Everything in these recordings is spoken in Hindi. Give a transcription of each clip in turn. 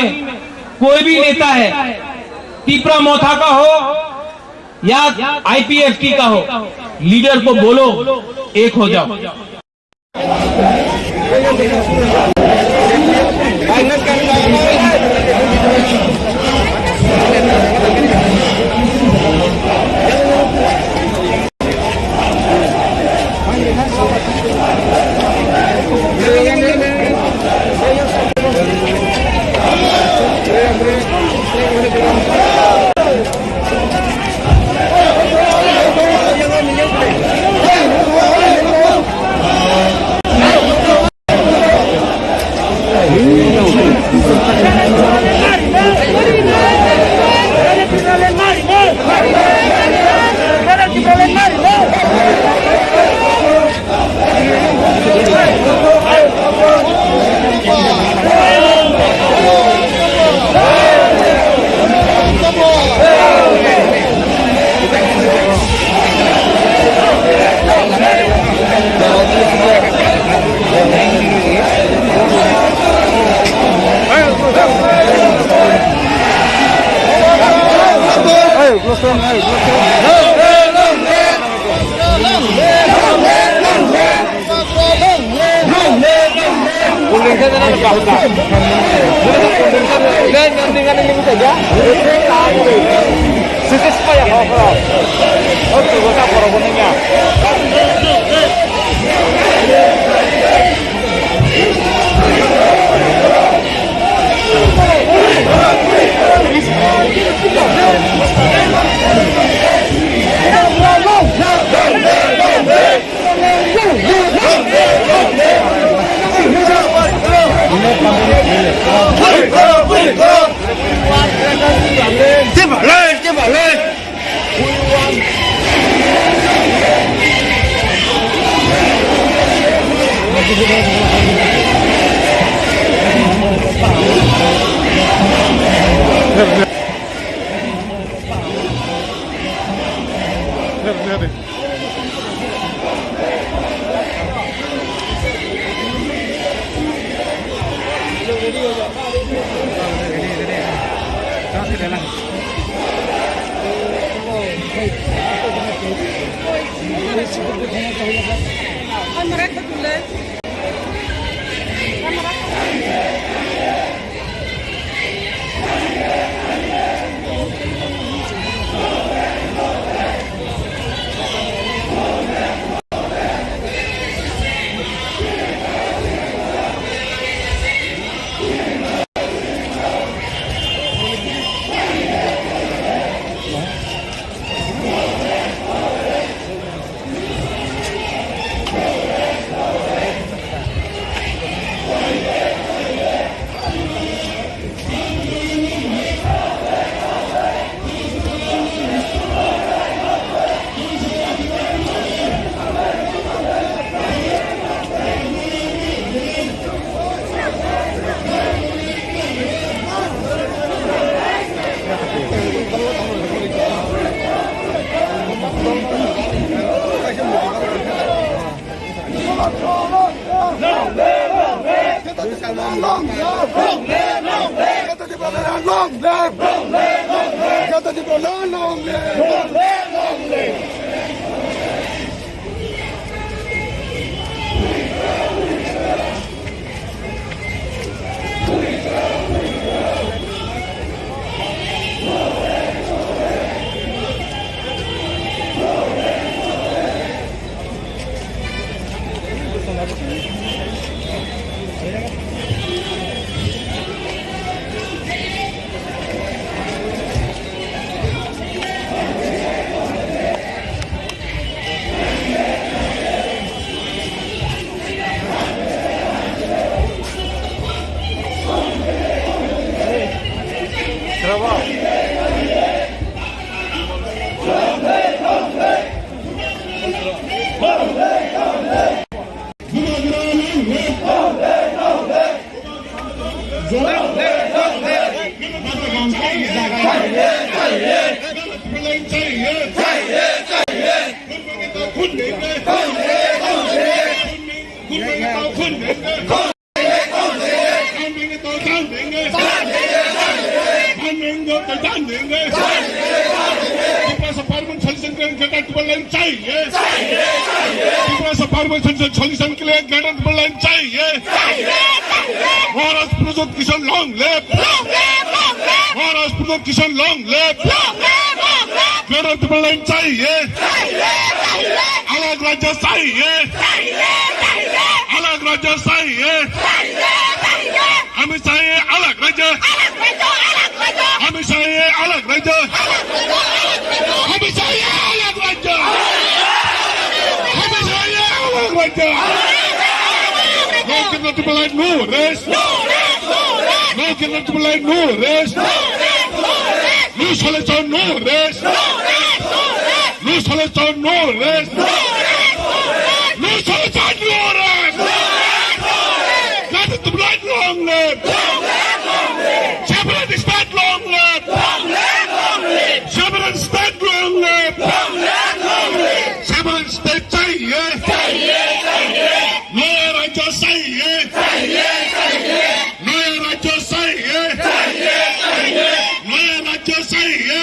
में कोई भी नेता है, तीपरा मोथा का हो या आईपीएफटी का हो, लीडर को बोलो एक हो जाओ। जान देंगे। पार्लियामेंट सॉल्यूशन के लिए गेट लाइन चाहिए। पार्लियामेंट सॉल्यूशन के लिए गेट लाइन चाहिए। महाराष्ट्र प्रदेश किसान लॉन्ग लेफ्ट, महाराष्ट्र प्रदेश किसान लॉन्ग लेफ्ट, गेट लाइन चाहिए। अलग राज्य चाहिए, अलग राज्य चाहिए। हमें चाहिए अलग राज्य, हमें चाहिए अलग राज्य, हमें चाहिए अलग राज्य, हमें चाहिए अलग राज्य। No convertible line, no rest. No convertible line, no rest. No solution, no rest. No solution, no rest. No solution, no rest. That is the blind long live. Separate state long live. Separate state long live. Separate state चाहिए. नया राज्य चाहिए. नया राज्य चाहिए. नया राज्य चाहिए.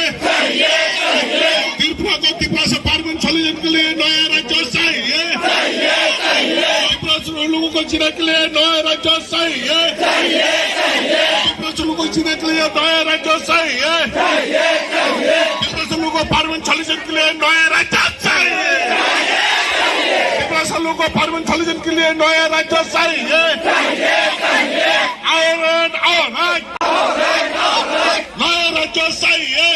त्रिपुरा को त्रिपुरा से पार्लियामेंट सॉल्यूशन के लिए नया राज्य चाहिए. त्रिपुरा से लोगों को जीने के लिए नया राज्य चाहिए. त्रिपुरा से लोगों को जीने के लिए नया राज्य चाहिए. त्रिपुरा से लोगों को पार्लियामेंट सॉल्यूशन के लिए नया राज्य चाहिए. त्रिपुरा से लोगों को पार्लियामेंट सॉल्यूशन के लिए नया राज्य चाहिए. नया राज्य चाहिए.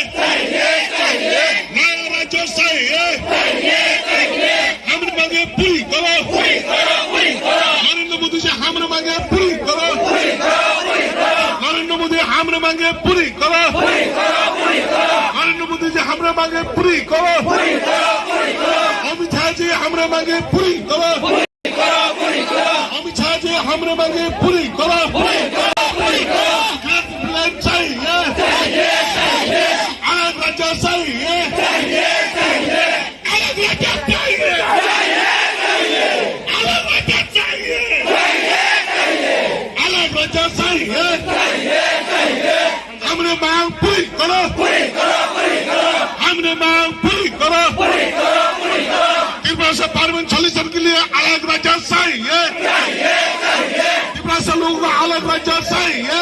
नया राज्य चाहिए. हमने मांगे पूरी करो. नरेंद्र मोदी से हमने मांगे पूरी करो. नरेंद्र मोदी हमने मांगे पूरी करो. नरेंद्र मोदी से हमने मांगे पूरी करो. अमित शाह जी हमने मांगे पूरी करो. अमित शाह जी हमने मांगे पूरी करो. चाहिए. अलग राज्य चाहिए. अलग राज्य चाहिए. अलग राज्य चाहिए. अलग राज्य चाहिए. हमने मांग पूरी करो. हमने मांग पूरी करो. त्रिपुरा से पार्लियामेंट सॉल्यूशन के लिए अलग राज्य चाहिए. त्रिपुरा से लोगों को अलग राज्य चाहिए.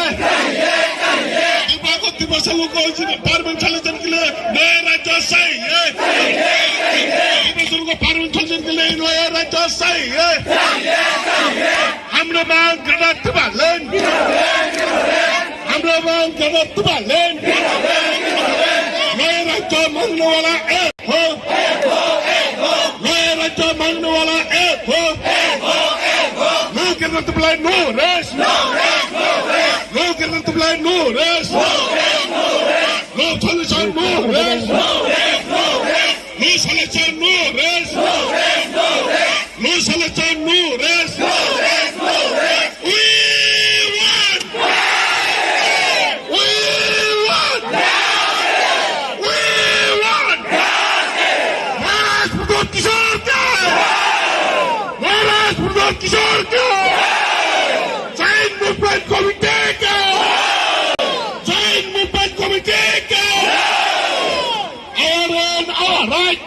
त्रिपुरा से लोगों को पार्लियामेंट सॉल्यूशन के लिए नया राज्य चाहिए. त्रिपुरा से लोगों को पार्लियामेंट सॉल्यूशन के लिए नया राज्य चाहिए. हमने मांग गणत बालें. हमने मांग गणत बालें. नया राज्य मांगने वाला एक हो. नया राज्य मांगने वाला एक हो. No convertible line, no rest. No convertible line, no rest. No solution, no rest. No solution, no rest. No solution, no rest. We won. We won. We won. Maharashtra प्रदेश किसान का. महाराष्ट्र प्रदेश किसान का. जैन मूवमेंट कमिटी का. जैन मूवमेंट कमिटी का. All right.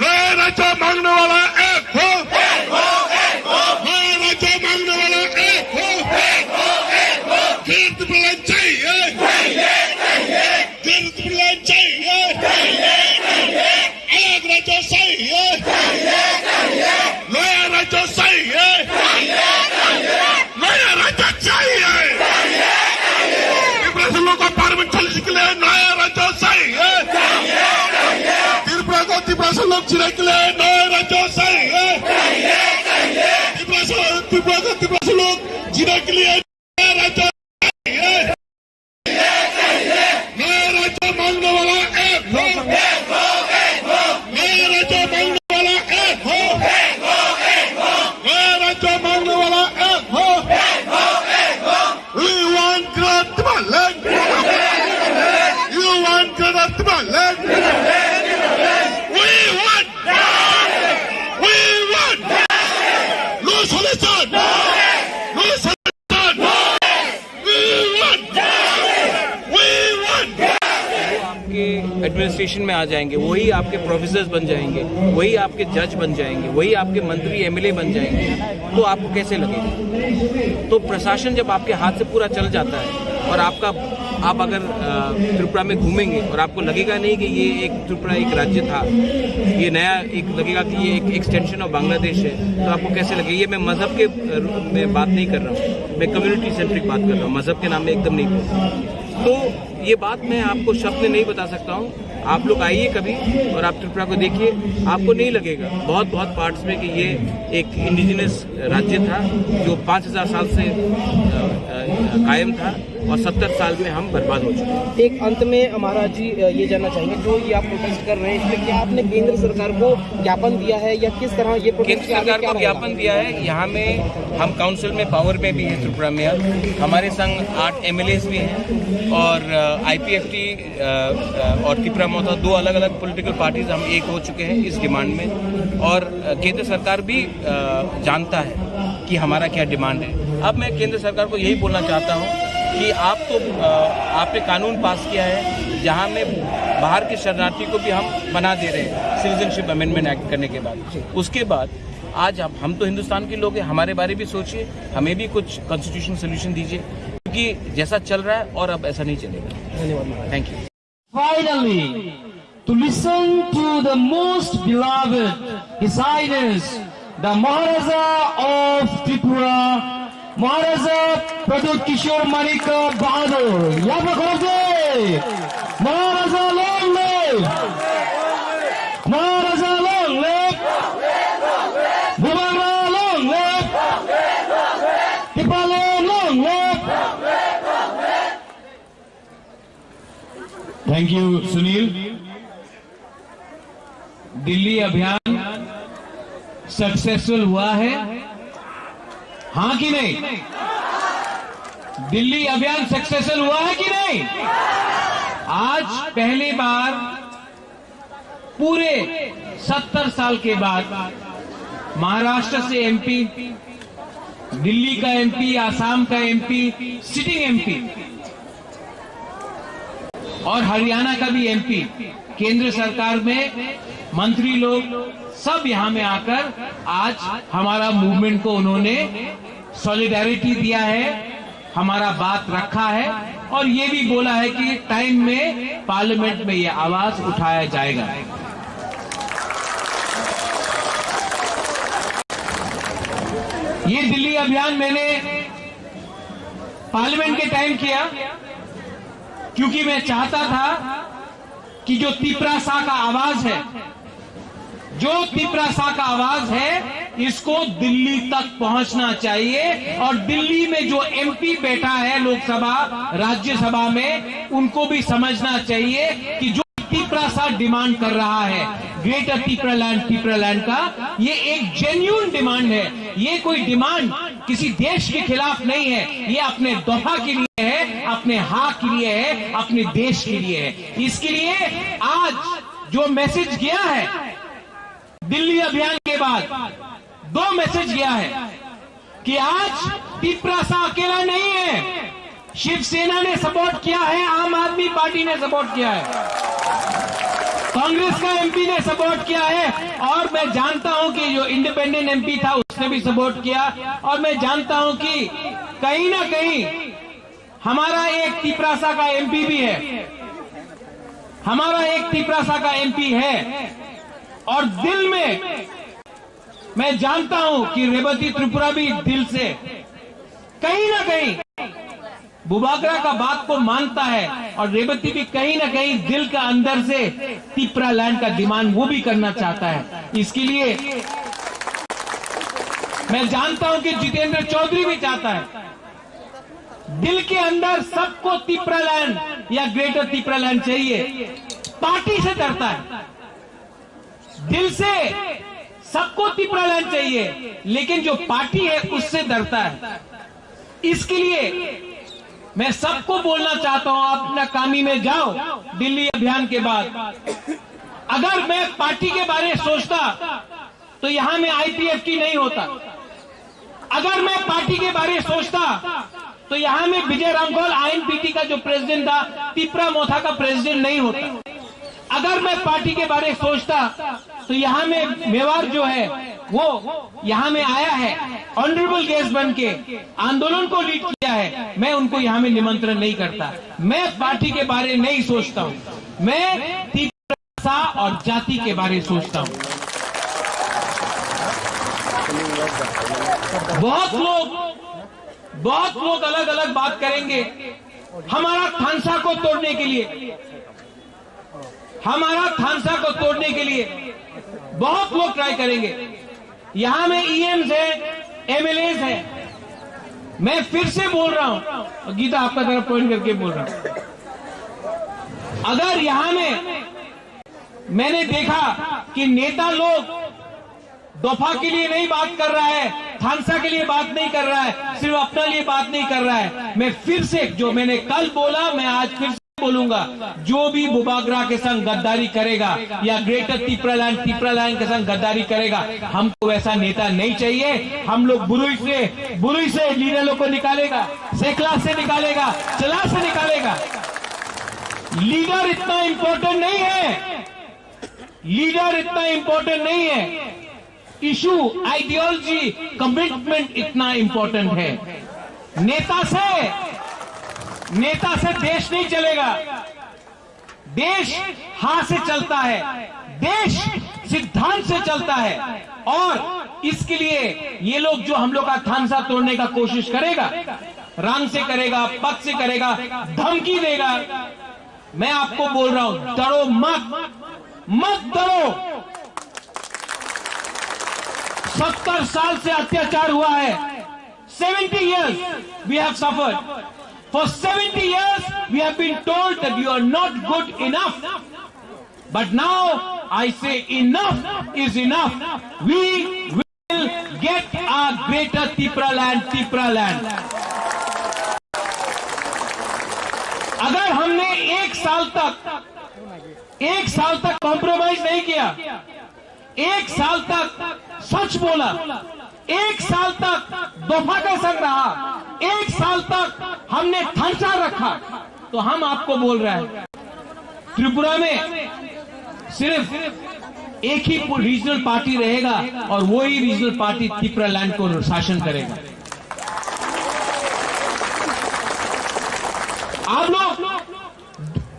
नया राज्य मांगने वाला एक हो. नया राज्य मांगने वाला एक हो. गिरत बुलंद चाहिए. गिरत बुलंद चाहिए. अलग राज्य चाहिए. नया राज्य चाहिए. नया राज्य चाहिए. त्रिपुरा से लोगों को पार्लियामेंट सॉल्यूशन के लिए नया राज्य चाहिए. त्रिपुरा से लोग जीने के लिए नया राज्य चाहिए. त्रिपुरा से लोग जीने के लिए नया राज्य चाहिए. नया राज्य मांगने वाला एक हो. नया राज्य मांगने वाला एक हो. नया राज्य मांगने वाला एक हो. We want convertible land. You want convertible land. We want. We want. No solution. No solution. Administration में आ जाएंगे, वही आपके प्रोफेसर्स बन जाएंगे, वही आपके जज बन जाएंगे, वही आपके मंत्री एमएलए बन जाएंगे, तो आपको कैसे लगेगा? तो प्रशासन जब आपके हाथ से पूरा चल जाता है और आप अगर त्रिपुरा में घूमेंगे और आपको लगेगा नहीं कि ये एक त्रिपुरा एक राज्य था, ये नया एक लगेगा कि ये एक एक्सटेंशन ऑफ बांग्लादेश है, तो आपको कैसे लगेगा? ये मैं मज़हब के में बात नहीं कर रहा हूँ, मैं कम्युनिटी सेंट्रिक बात कर रहा हूँ, मज़हब के नाम में एकदम नहीं बोल रहा हूँ। तो ये बात मैं आपको शब्द में नहीं बता सकता हूँ। आप लोग आइए कभी और आप त्रिपुरा को देखिए, आपको नहीं लगेगा बहुत पार्ट्स में कि ये एक इंडिजिनस राज्य था जो 5000 साल से कायम था और 70 साल में हम बर्बाद हो चुके हैं। एक अंत में हमारा जी ये जानना चाहेंगे, जो ये आप प्रोटेस्ट कर रहे हैं इसमें क्या आपने केंद्र सरकार को ज्ञापन दिया है या किस तरह ये प्रोटेस्ट? केंद्र सरकार को ज्ञापन दिया है। यहाँ में हम काउंसिल में पावर में भी है त्रिपुरा में, हमारे संग 8 MLAs भी हैं और IPFT और त्रिपुरा मोथा 2 अलग पॉलिटिकल पार्टीज हम एक हो चुके हैं इस डिमांड में, और केंद्र सरकार भी जानता है कि हमारा क्या डिमांड है। अब मैं केंद्र सरकार को यही बोलना चाहता हूँ कि आपने कानून पास किया है जहां में बाहर के शरणार्थी को भी हम बना दे रहे हैं सिटीजनशिप अमेंडमेंट एक्ट करने के बाद। उसके बाद आज हम तो हिंदुस्तान के लोग हैं, हमारे बारे भी सोचिए, हमें भी कुछ कॉन्स्टिट्यूशनल सोल्यूशन दीजिए, क्योंकि जैसा चल रहा है और अब ऐसा नहीं चलेगा। धन्यवाद। Thank you. Finally, to listen to the most beloved His Highness, the Maharaja of Tripura, Maharaja Pradut Kishore Manik Bahadur. Maharaja long live! Maharaja long live! Bumara long live! Tipale long live! Thank you, Sunil. Delhi अभियान सक्सेसफुल हुआ है, हाँ कि नहीं? दिल्ली अभियान सक्सेसफुल हुआ है कि नहीं? आज पहली बार पूरे 70 साल के बाद महाराष्ट्र से MP, दिल्ली का MP, आसाम का MP, सिटिंग MP और हरियाणा का भी MP, केंद्र सरकार में मंत्री लोग सब यहां में आकर आज हमारा मूवमेंट को उन्होंने सॉलिडारिटी दिया है, हमारा बात रखा है और ये भी बोला है कि टाइम में पार्लियामेंट में ये आवाज उठाया जाएगा। ये दिल्ली अभियान मैंने पार्लियामेंट के टाइम किया क्योंकि मैं चाहता था कि जो तिपरासा का आवाज है, जो तिपरासा का आवाज है, इसको दिल्ली तक पहुंचना चाहिए और दिल्ली में जो MP बैठा है लोकसभा राज्यसभा में, उनको भी समझना चाहिए कि जो तिपरासा डिमांड कर रहा है ग्रेटर तिपरालैंड का, ये एक जेन्युइन डिमांड है। ये कोई डिमांड किसी देश के खिलाफ नहीं है, ये अपने दफा के लिए है, अपने हक के लिए है, अपने देश के लिए है। इसके लिए आज जो मैसेज गया है दिल्ली अभियान के बाद, 2 मैसेज गया है कि आज तिपरासा अकेला नहीं है, शिवसेना ने सपोर्ट किया है, आम आदमी पार्टी ने सपोर्ट किया है, कांग्रेस का MP ने सपोर्ट किया है और मैं जानता हूं कि जो इंडिपेंडेंट MP था उसने भी सपोर्ट किया और मैं जानता हूं कि कहीं ना कहीं हमारा एक तिपरासा का MP भी है, हमारा एक तिपरासा का MP है और दिल में मैं जानता हूं कि रेवती त्रिपुरा भी दिल से कहीं ना कहीं बुबाकरा का बात को मानता है और रेवती भी कहीं ना कहीं दिल का अंदर से तिपरालैंड का डिमांड वो भी करना चाहता है। इसके लिए मैं जानता हूं कि जितेंद्र चौधरी भी चाहता है, दिल के अंदर सबको तिपरालैंड या ग्रेटर तिपरालैंड चाहिए, पार्टी से डरता है, दिल से सबको तिपरालैंड चाहिए लेकिन जो पार्टी है उससे डरता है। इसके लिए मैं सबको बोलना चाहता हूं, आप अपना कामी में जाओ दिल्ली अभियान के बाद। अगर मैं पार्टी के बारे में सोचता तो यहां में IPFT नहीं होता, अगर मैं पार्टी के बारे में सोचता तो यहां में विजय रामघोल INPT का जो प्रेसिडेंट था, त्रिपुरा मोथा का प्रेसिडेंट नहीं होता, अगर मैं पार्टी के बारे में सोचता तो यहां में मेवाड़ जो है वो यहां में आया है, ऑनरेबल गेस्ट बन के आंदोलन को लीड किया है, मैं उनको यहां में निमंत्रण नहीं करता। मैं पार्टी के बारे में नहीं सोचता हूं, मैं तीव्रता और जाति के बारे में सोचता हूं। बहुत लोग अलग अलग बात करेंगे हमारा थानसा को तोड़ने के लिए, हमारा थानसा को तोड़ने के लिए बहुत लोग ट्राई करेंगे। यहां में ईएम्स है, एमएलएस है। मैं फिर से बोल रहा हूं, गीता आपका तरफ पॉइंट करके बोल रहा हूं, अगर यहां में मैंने देखा कि नेता लोग दफा के लिए नहीं बात कर रहा है, थानसा के लिए बात नहीं कर रहा है, सिर्फ अपने लिए बात नहीं कर रहा है, मैं फिर से जो मैंने कल बोला मैं आज फिर से बोलूंगा, जो भी बुबागरा के संग गद्दारी करेगा या ग्रेटर तिपरालैंड के संग गद्दारी करेगा, हमको वैसा नेता नहीं चाहिए। हम लोग बुरुई से लीडरों को निकालेगा, सेकला से निकालेगा, चला से निकालेगा। लीडर इतना इंपॉर्टेंट नहीं है, लीडर इतना इंपॉर्टेंट नहीं है, इशू आइडियोलॉजी कमिटमेंट इतना इंपॉर्टेंट है। नेता से देश नहीं चलेगा, देश हाथ से चलता है, देश सिद्धांत से चलता है। और इसके लिए ये लोग जो हम लोग का थानसा तोड़ने का कोशिश करेगा, रंग से करेगा, पद से करेगा, धमकी देगा, मैं आपको बोल रहा हूं, डरो मत डरो। 70 साल से अत्याचार हुआ है, 70 years we have suffered. For 70 years we have been told that you are not good enough. But now I say enough is enough. We will get our greater Tipraland. अगर हमने एक साल तक कॉम्प्रोमाइज नहीं किया, एक साल तक सच बोला, एक साल तक दफा का संग रहा, एक साल तक हमने थानसा रखा, तो हम आपको बोल रहे हैं त्रिपुरा में सिर्फ एक ही रीजनल पार्टी रहेगा और वही रीजनल पार्टी तिपरालैंड को शासन करेगा। आप लोग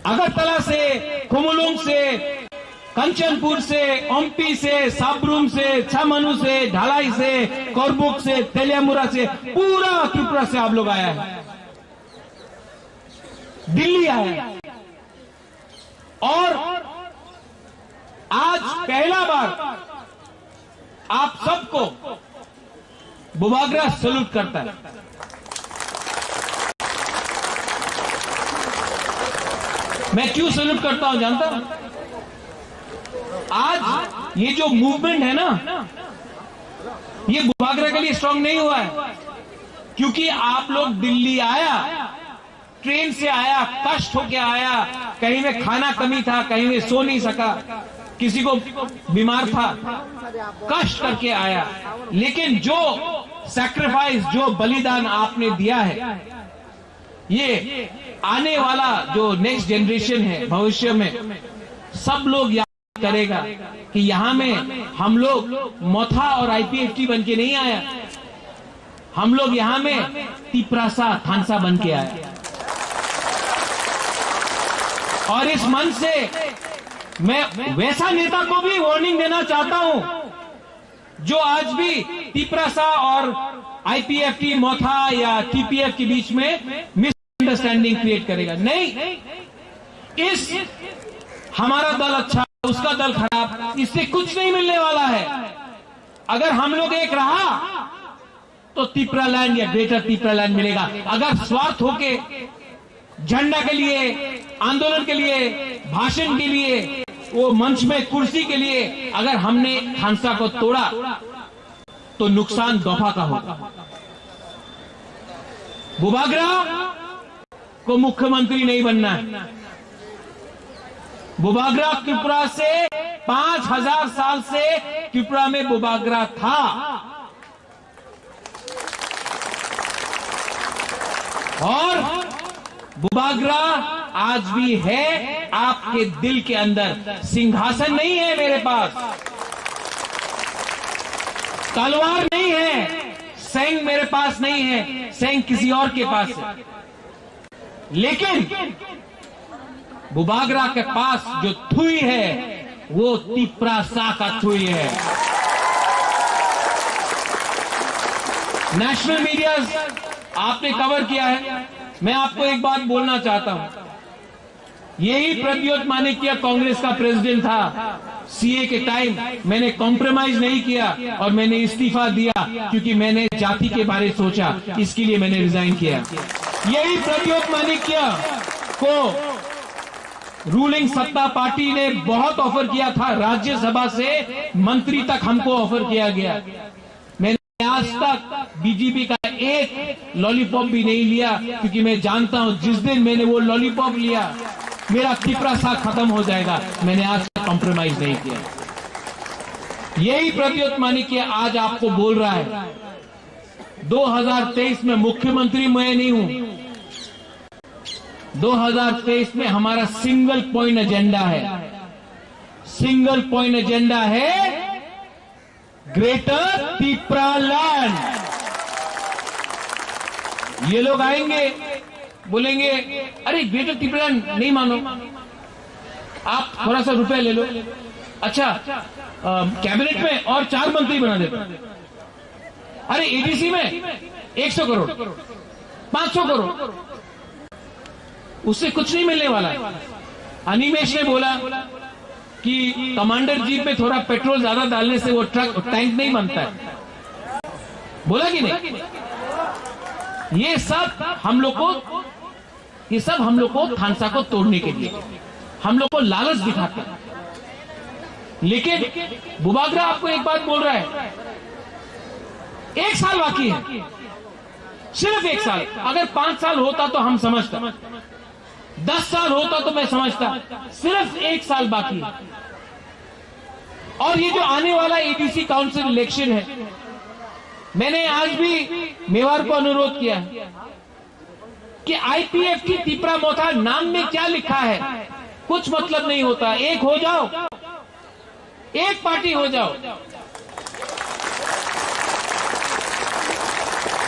अगरतला से, खुमुलुंग से, कंचनपुर से, ओम्पी से, साबरूम से, छमनु से, ढलाई से, कोरबुक से, तेलियामुरा से, पूरा त्रिपुरा से आप लोग आया है, दिल्ली आया है। और आज पहला बार आप सबको बुबागरा सैल्यूट करता है। मैं क्यों सैल्यूट करता हूं जानता हूं? आज ये जो मूवमेंट है ना, ये बुबागरा के लिए स्ट्रांग नहीं हुआ है, क्योंकि आप लोग दिल्ली आया, ट्रेन से आया, कष्ट होके आया, कहीं में खाना कमी था, कहीं में सो नहीं सका, किसी को बीमार था, कष्ट करके आया। लेकिन जो सैक्रिफाइस, जो बलिदान आपने दिया है, ये आने वाला जो नेक्स्ट जनरेशन है, भविष्य में सब लोग याद करेगा कि यहां में हम लोग मोथा और आईपीएफटी बन के नहीं आया, हम लोग यहां में तिपरासा थानसा बन के आए। और इस मंच से मैं वैसा नेता को भी वार्निंग देना चाहता हूं जो आज भी तिपरासा और आईपीएफटी, मोथा या टीपीएफ के बीच में मिसअंडरस्टैंडिंग क्रिएट करेगा। नहीं, इस हमारा दल अच्छा, उसका दल खराब, इससे कुछ नहीं मिलने वाला है। अगर हम लोग एक रहा तो तिपरालैंड या ग्रेटर तिपरालैंड मिलेगा। अगर स्वार्थ होके झंडा के लिए, आंदोलन के लिए, भाषण के लिए, वो मंच में कुर्सी के लिए अगर हमने थानसा को तोड़ा तो नुकसान दफा का होगा। बुबागरा को मुख्यमंत्री नहीं बनना है। बुबागरा त्रिपुरा से 5000 साल से त्रिपुरा में बुबागरा था। और बुबागरा आज भी है आपके दिल के अंदर। सिंहासन नहीं है मेरे पास, तलवार नहीं है, सेंग मेरे पास नहीं है, सेंग किसी और के पास है। लेकिन बुबागरा के पास जो थुई है वो तिप्रासा का थुई है। नेशनल मीडिया आपने कवर किया है। मैं आपको एक बात बोलना चाहता हूं, यही प्रद्योत मानिक्य कांग्रेस का प्रेसिडेंट था। सीए के टाइम मैंने कॉम्प्रोमाइज नहीं किया और मैंने इस्तीफा दिया क्योंकि मैंने जाति के बारे सोचा, इसके लिए मैंने रिजाइन किया। यही प्रद्योत मानिक्य को रूलिंग सत्ता पार्टी ने बहुत ऑफर किया था, राज्यसभा से मंत्री तक हमको ऑफर किया गया। मैंने आज तक बीजेपी का एक लॉलीपॉप भी नहीं लिया क्योंकि मैं जानता हूं जिस दिन मैंने वो लॉलीपॉप लिया मेरा तिप्रासा खत्म हो जाएगा। मैंने आज तक कॉम्प्रोमाइज नहीं किया। यही प्रद्योत मानिक्य आज आपको बोल रहा है 2023 में मुख्यमंत्री मैं नहीं हूं। 2023 में हमारा सिंगल पॉइंट एजेंडा है। सिंगल पॉइंट एजेंडा है ग्रेटर तिप्रालैंड। ये लोग आएंगे बोलेंगे अरे ग्रेटर तिप्रालैंड नहीं मानो, आप थोड़ा सा रुपए ले लो। अच्छा कैबिनेट में और 4 मंत्री बना देते। अरे एडीसी में 100 करोड़ 500 करोड़, उससे कुछ नहीं मिलने वाला है। अनिमेश ने बोला कि कमांडर जीप में थोड़ा पेट्रोल ज्यादा डालने से वो टैंक नहीं बनता है, बोला कि नहीं? ये सब हम लोग को थानसा को तोड़ने के लिए हम लोग को लालच दिखाते हैं। लेकिन बुबागरा आपको एक बात बोल रहा है, 1 साल बाकी है, सिर्फ 1 साल। अगर 5 साल होता तो हम समझता, 10 साल होता तो मैं समझता, सिर्फ 1 साल बाकी है। और ये जो आने वाला एडीसी काउंसिल इलेक्शन है, मैंने आज भी मेवाड़ को अनुरोध किया कि आईपीएफ की तिप्रा मोथा नाम में क्या लिखा है कुछ मतलब नहीं होता। एक हो जाओ, एक पार्टी हो जाओ।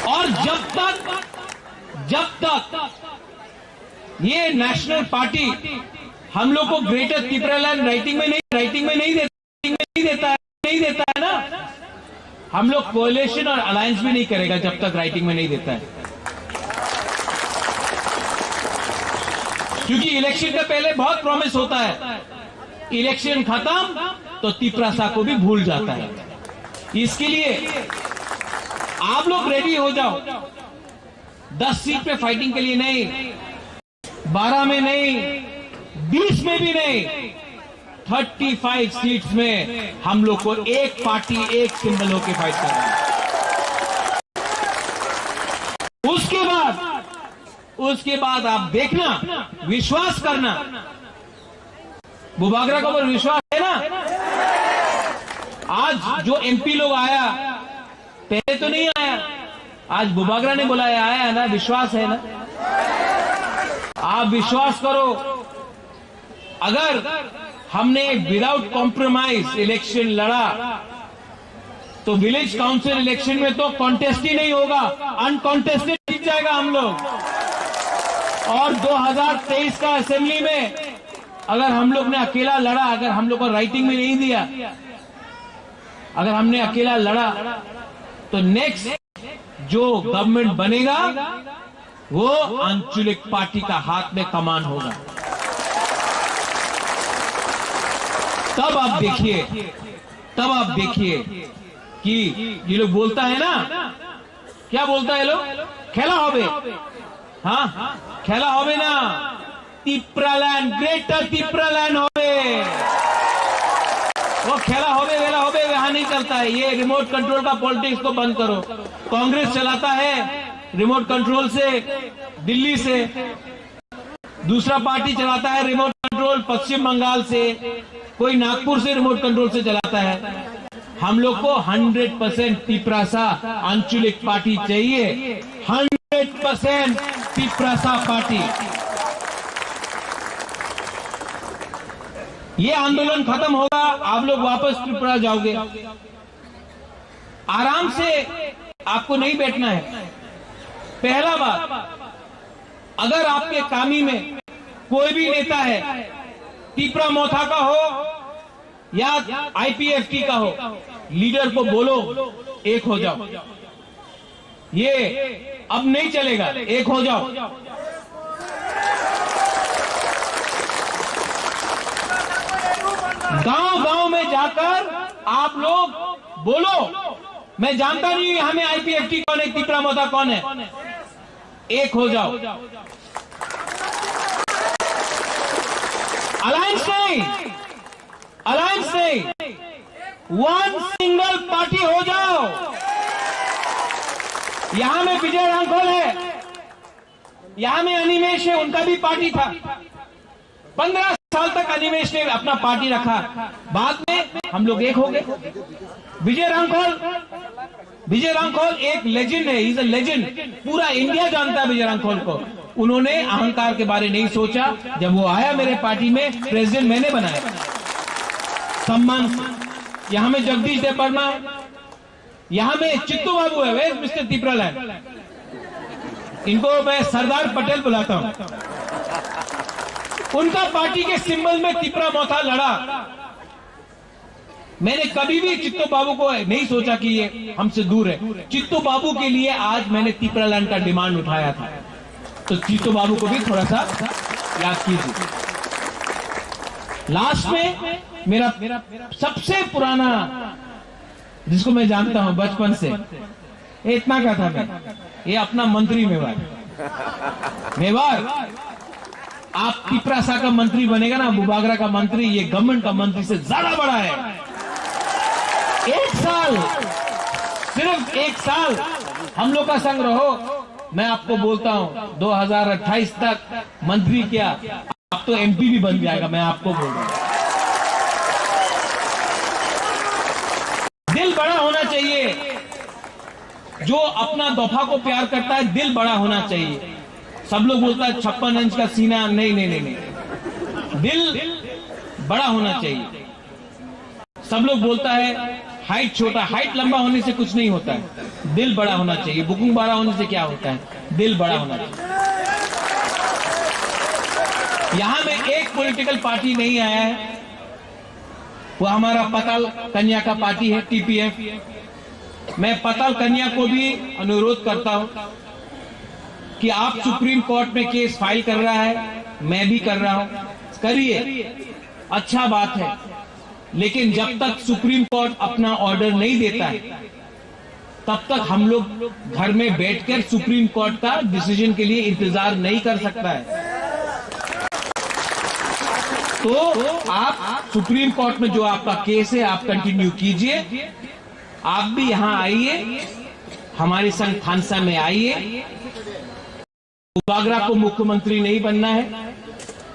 और जब तक ये नेशनल पार्टी हम लोग को ग्रेटर तिप्रालैंड राइटिंग में नहीं देता है ना, हम लोग कोएलिशन और अलायंस भी नहीं करेगा जब तक राइटिंग में नहीं देता है। क्योंकि इलेक्शन के पहले बहुत प्रॉमिस होता है, इलेक्शन खत्म तो तिप्रासा को भी भूल जाता है। इसके लिए आप लोग रेडी हो जाओ। 10 सीट पे फाइटिंग के लिए नहीं, 12 में नहीं, 20 में भी नहीं, 35 सीट्स में हम लोग को एक पार्टी एक सिंबल होकर फाइट करना है। उसके बाद आप देखना, विश्वास करना। बुबागरा का ऊपर विश्वास है ना? आज जो एमपी लोग आया, पहले तो नहीं आया, आज बुबागरा ने बुलाया, आया ना, विश्वास है ना? आप विश्वास करो, अगर हमने विदाउट कॉम्प्रोमाइज इलेक्शन लड़ा तो विलेज काउंसिल इलेक्शन में तो कॉन्टेस्ट ही नहीं होगा, अनकॉन्टेस्टेड जीत जाएगा हम लोग। और 2023 का असेंबली में अगर हम लोग ने अकेला लड़ा, अगर हम लोग को राइटिंग में नहीं दिया, अगर हमने अकेला लड़ा तो नेक्स्ट जो गवर्नमेंट बनेगा वो आंचलिक पार्टी का हाथ में कमान होगा। तब आप देखिए कि ये लोग बोलता है ना, क्या बोलता है लोग, खेला होबे, हाँ खेला होबे ना, तिप्रालैंड, ग्रेटर तिप्रालैंड होबे, वो खेला होबे वेला होबे वहां नहीं चलता है। ये रिमोट कंट्रोल का पॉलिटिक्स को बंद करो। कांग्रेस चलाता है रिमोट कंट्रोल से दिल्ली से, दूसरा पार्टी चलाता है रिमोट कंट्रोल पश्चिम बंगाल से, कोई नागपुर से रिमोट कंट्रोल से चलाता है। हम लोग को 100% तिप्रासा आंचलिक पार्टी चाहिए, 100% 100% तिप्रासा पार्टी। ये आंदोलन खत्म होगा, आप लोग वापस त्रिपुरा जाओगे। आराम से आपको नहीं बैठना है। पहला बात, अगर आपके कामी में कोई भी नेता है, तिप्रा मोथा का हो या आईपीएफटी का हो, लीडर को बोलो एक हो जाओ। ये अब नहीं चलेगा, एक हो जाओ। गांव गांव में जाकर आप लोग बोलो, मैं जानता नहीं हमें आईपीएफटी कौन है, तिप्रा मोथा कौन है, एक हो जाओ। अलायंस नहीं, अलायंस नहीं, वन सिंगल पार्टी हो जाओ। यहां में विजय रांखोल है, यहां में अनिमेश है, उनका भी पार्टी था। 15 साल तक अनिमेश ने अपना पार्टी रखा, बाद में हम लोग एक हो गए। विजय रांखोल एक लेजेंड है, इज अ लेजेंड। पूरा इंडिया जानता है विजय रांखोल को। उन्होंने अहंकार के बारे नहीं सोचा। जब वो आया मेरे पार्टी में, प्रेसिडेंट मैंने बनाया सम्मान से। यहां में जगदीश देवर्मा है, यहां में चित्तू बाबू है, वे मिस्टर तिप्रालैंड, इनको मैं सरदार पटेल बुलाता हूं। उनका पार्टी के सिंबल में तिप्रा मोथा लड़ा। मैंने कभी भी चित्तू बाबू को नहीं सोचा कि ये हमसे दूर है। चित्तू बाबू के लिए आज मैंने तिप्रालैंड का डिमांड उठाया था, तो चित्तू बाबू को भी थोड़ा सा याद कीजिए। लास्ट में मेरा सबसे पुराना, जिसको मैं जानता हूं बचपन से, इतना का था मैं, ये अपना मंत्री मेवार। आप तिप्रासा का मंत्री बनेगा ना, बुबागरा का मंत्री, ये गवर्नमेंट का मंत्री से ज्यादा बड़ा है। एक साल, सिर्फ एक साल हम लोग का संग रहो। मैं आपको बोलता हूं 2028 तक मंत्री क्या, आप तो एमपी भी बन जाएगा, मैं आपको बोल रहा हूं। दिल बड़ा होना चाहिए। जो अपना दफा को प्यार करता है, दिल बड़ा होना चाहिए। सब लोग बोलता है 56 इंच का सीना, नहीं नहीं नहीं नहीं, दिल बड़ा होना चाहिए। सब लोग बोलता है हाइट छोटा, हाइट लंबा होने से कुछ नहीं होता है, दिल बड़ा होना चाहिए। बुकिंग बड़ा होने से क्या होता है, दिल बड़ा होना चाहिए। यहां में एक पॉलिटिकल पार्टी नहीं आया है, वो हमारा पताल कन्या का पार्टी है, टीपीएफ। मैं पताल कन्या को भी अनुरोध करता हूं कि आप सुप्रीम कोर्ट में केस फाइल कर रहा है, मैं भी कर रहा हूं, करिए, अच्छा बात है। लेकिन जब तक सुप्रीम कोर्ट अपना ऑर्डर नहीं देता है, तब तक हम लोग घर में बैठकर सुप्रीम कोर्ट का डिसीजन के लिए इंतजार नहीं कर सकता है। तो आप सुप्रीम कोर्ट में जो आपका केस है, आप कंटिन्यू कीजिए। आप भी यहां आइए, हमारे संग खानसा में आइए। बुबागरा को मुख्यमंत्री नहीं बनना है,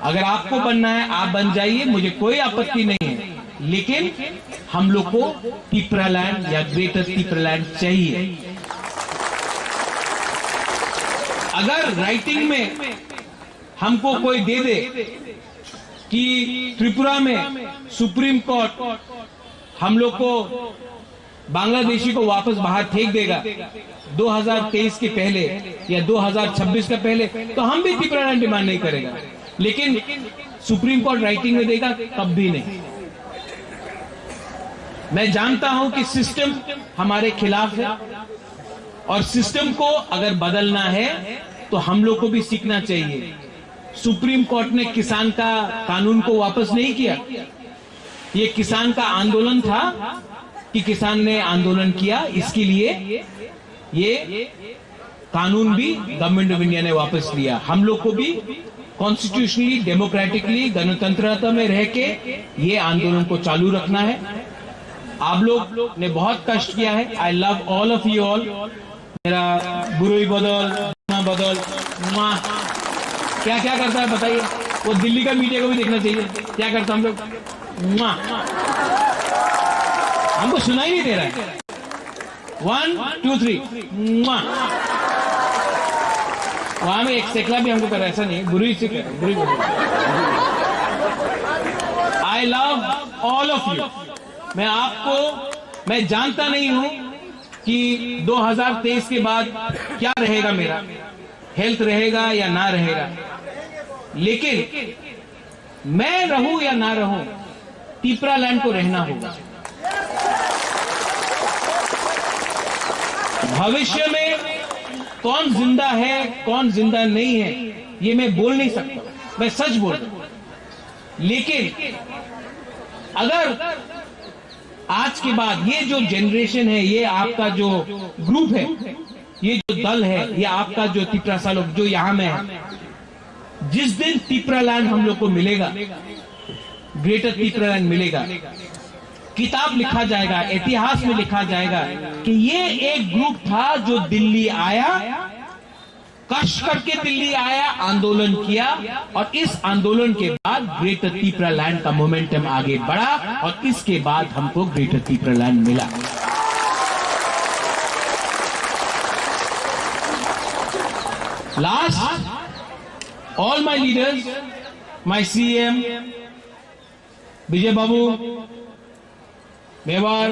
अगर आपको बनना है आप बन जाइए, मुझे कोई आपत्ति नहीं है। लेकिन हम लोग को तिप्रालैंड या ग्रेटर तिप्रालैंड चाहिए। अगर राइटिंग में हमको कोई दे दे कि त्रिपुरा में सुप्रीम कोर्ट हम लोग को, बांग्लादेशी को वापस बाहर फेंक देगा 2023 के पहले या 2026 के पहले, तो हम भी तिप्रालैंड डिमांड नहीं करेगा। लेकिन सुप्रीम कोर्ट राइटिंग में देगा तब भी नहीं। मैं जानता हूं कि सिस्टम हमारे खिलाफ है, और सिस्टम को अगर बदलना है तो हम लोग को भी सीखना चाहिए। सुप्रीम कोर्ट ने किसान का कानून को वापस नहीं किया। ये किसान का आंदोलन था कि किसान ने आंदोलन किया, इसके लिए ये कानून भी गवर्नमेंट ऑफ इंडिया ने वापस लिया। हम लोग को भी कॉन्स्टिट्यूशनली, डेमोक्रेटिकली, गणतंत्रता में रह के ये आंदोलन को चालू रखना है। आप लोग ने बहुत कष्ट किया है। I love all of you all. मेरा बुरुई बदल, बदल क्या क्या करता है बताइए। वो दिल्ली का मीडिया को भी देखना चाहिए क्या करता हम लोग। हमको सुनाई नहीं दे रहा है। 1 2 3 वहां में एक सेकला भी हमको कर रहा है, ऐसा नहीं, बुरी से कर बुरी। I love all of you. मैं जानता नहीं हूं कि 2023 के बाद क्या रहेगा, मेरा हेल्थ रहेगा या ना रहेगा, लेकिन मैं रहूं या ना रहूं, तिपरा लैंड को रहना होगा। भविष्य में कौन जिंदा है कौन जिंदा नहीं है ये मैं बोल नहीं सकता, मैं सच बोल रहा हूं। लेकिन अगर आज के बाद ये जो जनरेशन है, ये आपका जो ग्रुप है, ये जो दल है, ये आपका जो तिपरा लोग जो यहां में है, जिस दिन तिपरा लैंड हम लोग को मिलेगा, ग्रेटर तिपरा लैंड मिलेगा, किताब लिखा जाएगा, इतिहास में लिखा जाएगा कि ये एक ग्रुप था जो दिल्ली आया, कष्ट करके दिल्ली आया, आंदोलन किया, और इस आंदोलन के बाद ग्रेटर तिपरा लैंड का मोमेंटम आगे बढ़ा, और इसके बाद हमको ग्रेटर तिपरा लैंड मिला। Last, all my leaders, my CM, विजय बाबू, मेवाड़,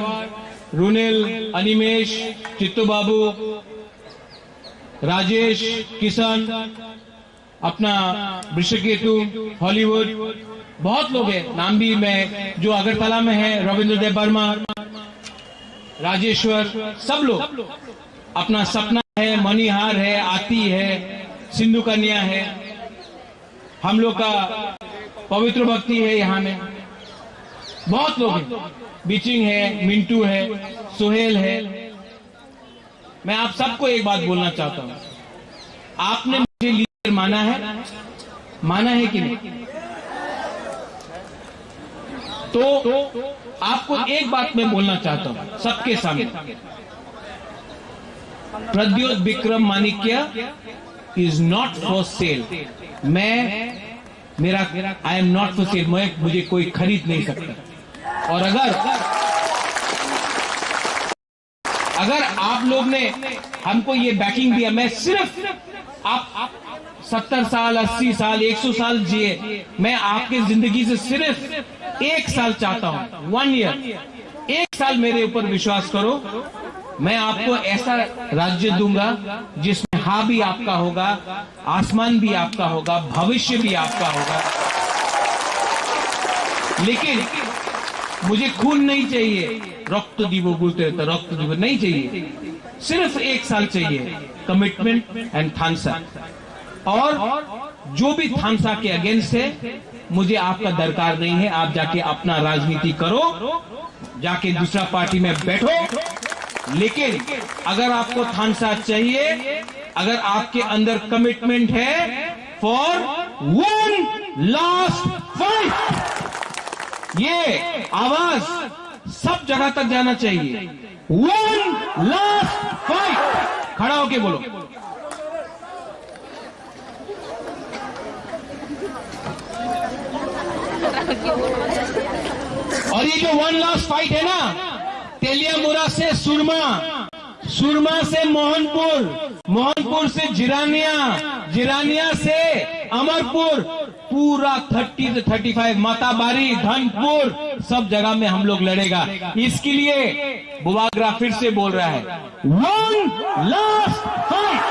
रुनिल, अनिमेश, चित्तू बाबू, राजेश, किशन, अपना वृषकेतु, हॉलीवुड, बहुत लोग हैं, नाम भी मैं जो अगरतला में है, रविंद्र देव वर्मा, राजेश्वर, सब लोग, अपना सपना है, मणिहार है, आती है, सिंधु कन्या है, हम लोग का पवित्र भक्ति है, यहाँ में बहुत लोग हैं, बीचिंग है, मिंटू है, सुहेल है। मैं आप सबको एक बात बोलना चाहता हूं, आपने मुझे लीडर माना है कि नहीं? तो आपको एक बात मैं बोलना चाहता हूं सबके सामने, प्रद्योत विक्रम माणिक्य इज नॉट फॉर सेल। मेरा I am not for sale, मुझे कोई खरीद नहीं सकता। और अगर आप लोग ने हमको ये बैकिंग दिया, मैं सिर्फ आप 70 साल 80 साल 100 साल जिए, मैं आपके जिंदगी से सिर्फ 1 साल चाहता हूं, 1 ईयर, 1 साल मेरे ऊपर विश्वास करो, मैं आपको ऐसा राज्य दूंगा जिसमें हाँ भी आपका होगा, आसमान भी आपका होगा, भविष्य भी आपका होगा। लेकिन मुझे खून नहीं चाहिए, रक्त दीवो बोलते रहता, रक्त दीवो नहीं चाहिए, सिर्फ 1 साल चाहिए, कमिटमेंट एंड थानसा। और जो भी थानसा के अगेंस्ट है, मुझे आपका दरकार नहीं है, आप जाके अपना राजनीति करो, जाके दूसरा पार्टी में बैठो। लेकिन अगर आपको थानसा चाहिए, अगर आपके अंदर कमिटमेंट है फॉर 1 लास्ट फाइट, ये आवाज सब जगह तक जाना चाहिए, 1 लास्ट फाइट, खड़ा होके बोलो। और ये जो 1 लास्ट फाइट है ना, तेलियामुरा से सुरमा, सुरमा से मोहनपुर, मोहनपुर से जिरानिया से अमरपुर, पूरा 30 से 35 माताबारी, धनपुर, सब जगह में हम लोग लड़ेगा। इसके लिए बुवाग्रा फिर से बोल रहा है, 1 लास्ट फाइट,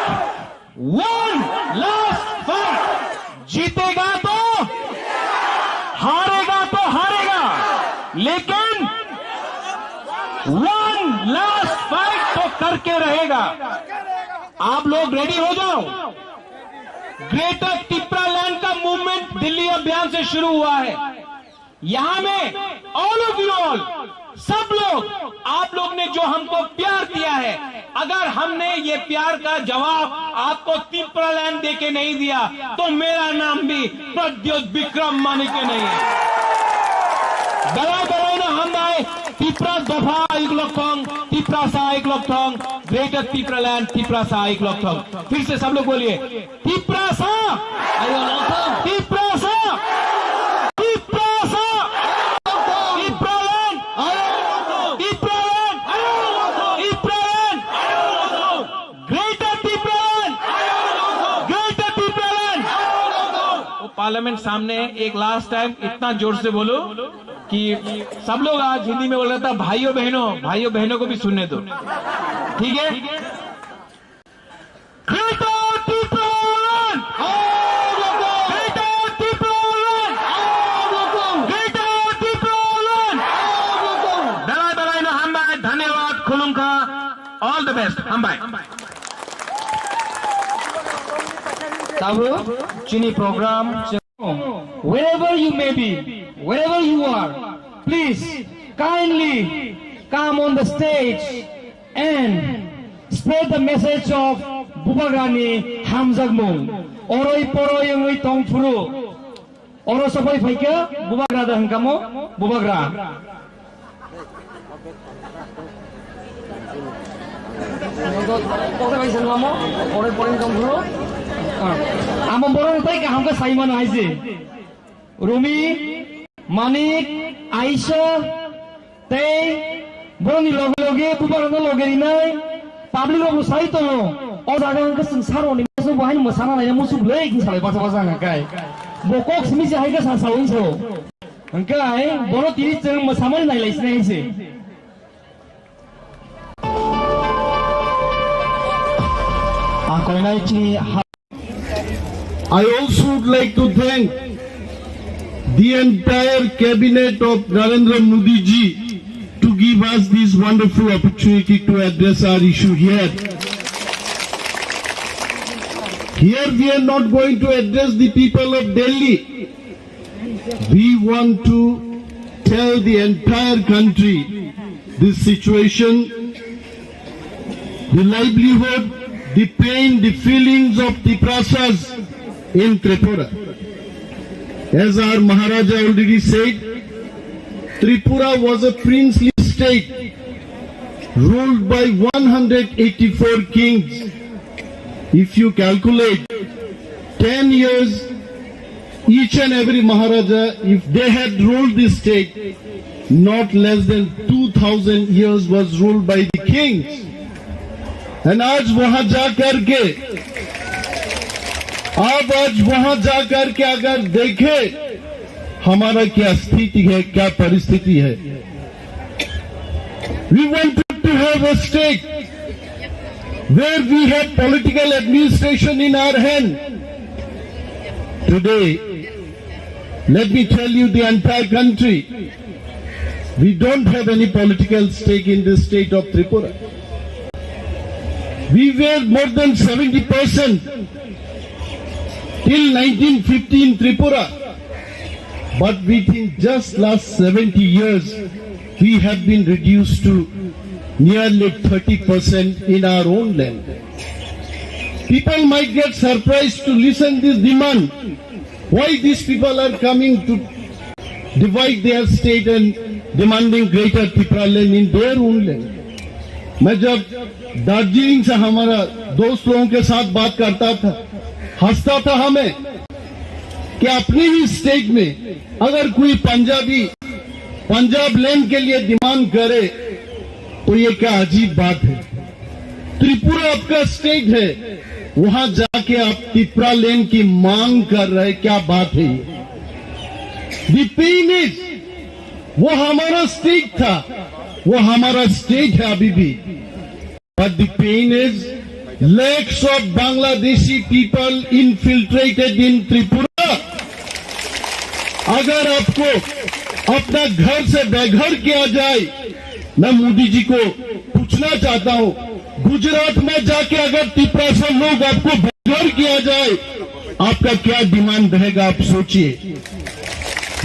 1 लास्ट फाइट। जीतेगा तो हारेगा तो हारेगा, लेकिन 1 लास्ट फाइट तो करके रहेगा। आप लोग रेडी हो जाओ। ग्रेटर तिपरा लैंड का मूवमेंट दिल्ली अभियान से शुरू हुआ है। यहां में ऑल ऑफ यू ऑल, सब लोग, आप लोग ने जो हमको प्यार दिया है, अगर हमने ये प्यार का जवाब आपको तिपरा लैंड देके नहीं दिया तो मेरा नाम भी प्रद्योत विक्रम माणिक्य नहीं है। बराबर ना हम आए तिपरा दफा एक लोग, तिपरा सा एक लोग, ग्रेटर तिपरा लैंड, तिपरा सा एक लोग। फिर से सब लोग बोलिए, तिपरा सा, तिपरा सा, तिपरा सा, Tipra land, Tipra land, Tipra land, greater Tipra land, greater parliament सामने एक लास्ट टाइम इतना जोर से बोलो कि सब लोग आज हिंदी में बोल रहा था, भाइयों बहनों को भी सुनने दो, ठीक है? धन्यवाद, खुलुमका, ऑल द बेस्ट, हम bye. Tahu, Chini program. Wherever you may be, wherever you are, please kindly come on the stage and spread the message of Bubagrani Hamzagmung. Oroi poroi ngui tongfuru. Oro sabai faika Bubagra dah hangkamo Bubagra. Amo borong tay kaham ka Simon aise Rumi Manik Aisha tay borong ni loge bubarana loge rinai public lo sai to o jaga ka sangsar oni musu bahin masana nai musu blai ki sale basa basa ngakai bokok simi se hai ka sa saun so angkai boro tiri chang masamai nai lai sinai se I also would like to thank the entire cabinet of Narendra Modi ji to give us this wonderful opportunity to address our issue here. Here we are not going to address the people of Delhi. We want to tell the entire country this situation, the livelihood, the pain, the feelings of the Tiprasas in Tripura. As our Maharaja already said, Tripura was a princely state ruled by 184 kings. If you calculate 10 years, each and every Maharaja, if they had ruled this state, not less than 2000 years was ruled by the kings. And आज वहां जाकर के अगर देखे हमारा क्या स्थिति है, क्या परिस्थिति है. We wanted to have a state where we have political administration in our hand. Today, let me tell you the entire country, we don't have any political stake in the state of Tripura. We were more than 70% till 1950 in Tripura. But within just last 70 years, we have been reduced to nearly 30% in our own land. People might get surprised to listen this demand. Why these people are coming to divide their state and demanding greater Tripura land in their own land? मैं जब दार्जिलिंग से हमारा दोस्त लोगों के साथ बात करता था, हंसता था हमें कि अपने ही स्टेट में अगर कोई पंजाबी पंजाब लैंड के लिए डिमांड करे तो ये क्या अजीब बात है. त्रिपुरा आपका स्टेट है, वहां जाके आप त्रिपुरा लैंड की मांग कर रहे, क्या बात है ये. द पेन इज वो हमारा स्टेट था, वो हमारा स्टेट है अभी भी. But the pain is lakhs of Bangladeshi people infiltrated in Tripura. अगर आपको अपना घर से बेघर किया जाए, मैं मोदी जी को पूछना चाहता हूं, गुजरात में जाके अगर त्रिपुरा से लोग आपको बेघर किया जाए, आपका क्या डिमांड रहेगा, आप सोचिए.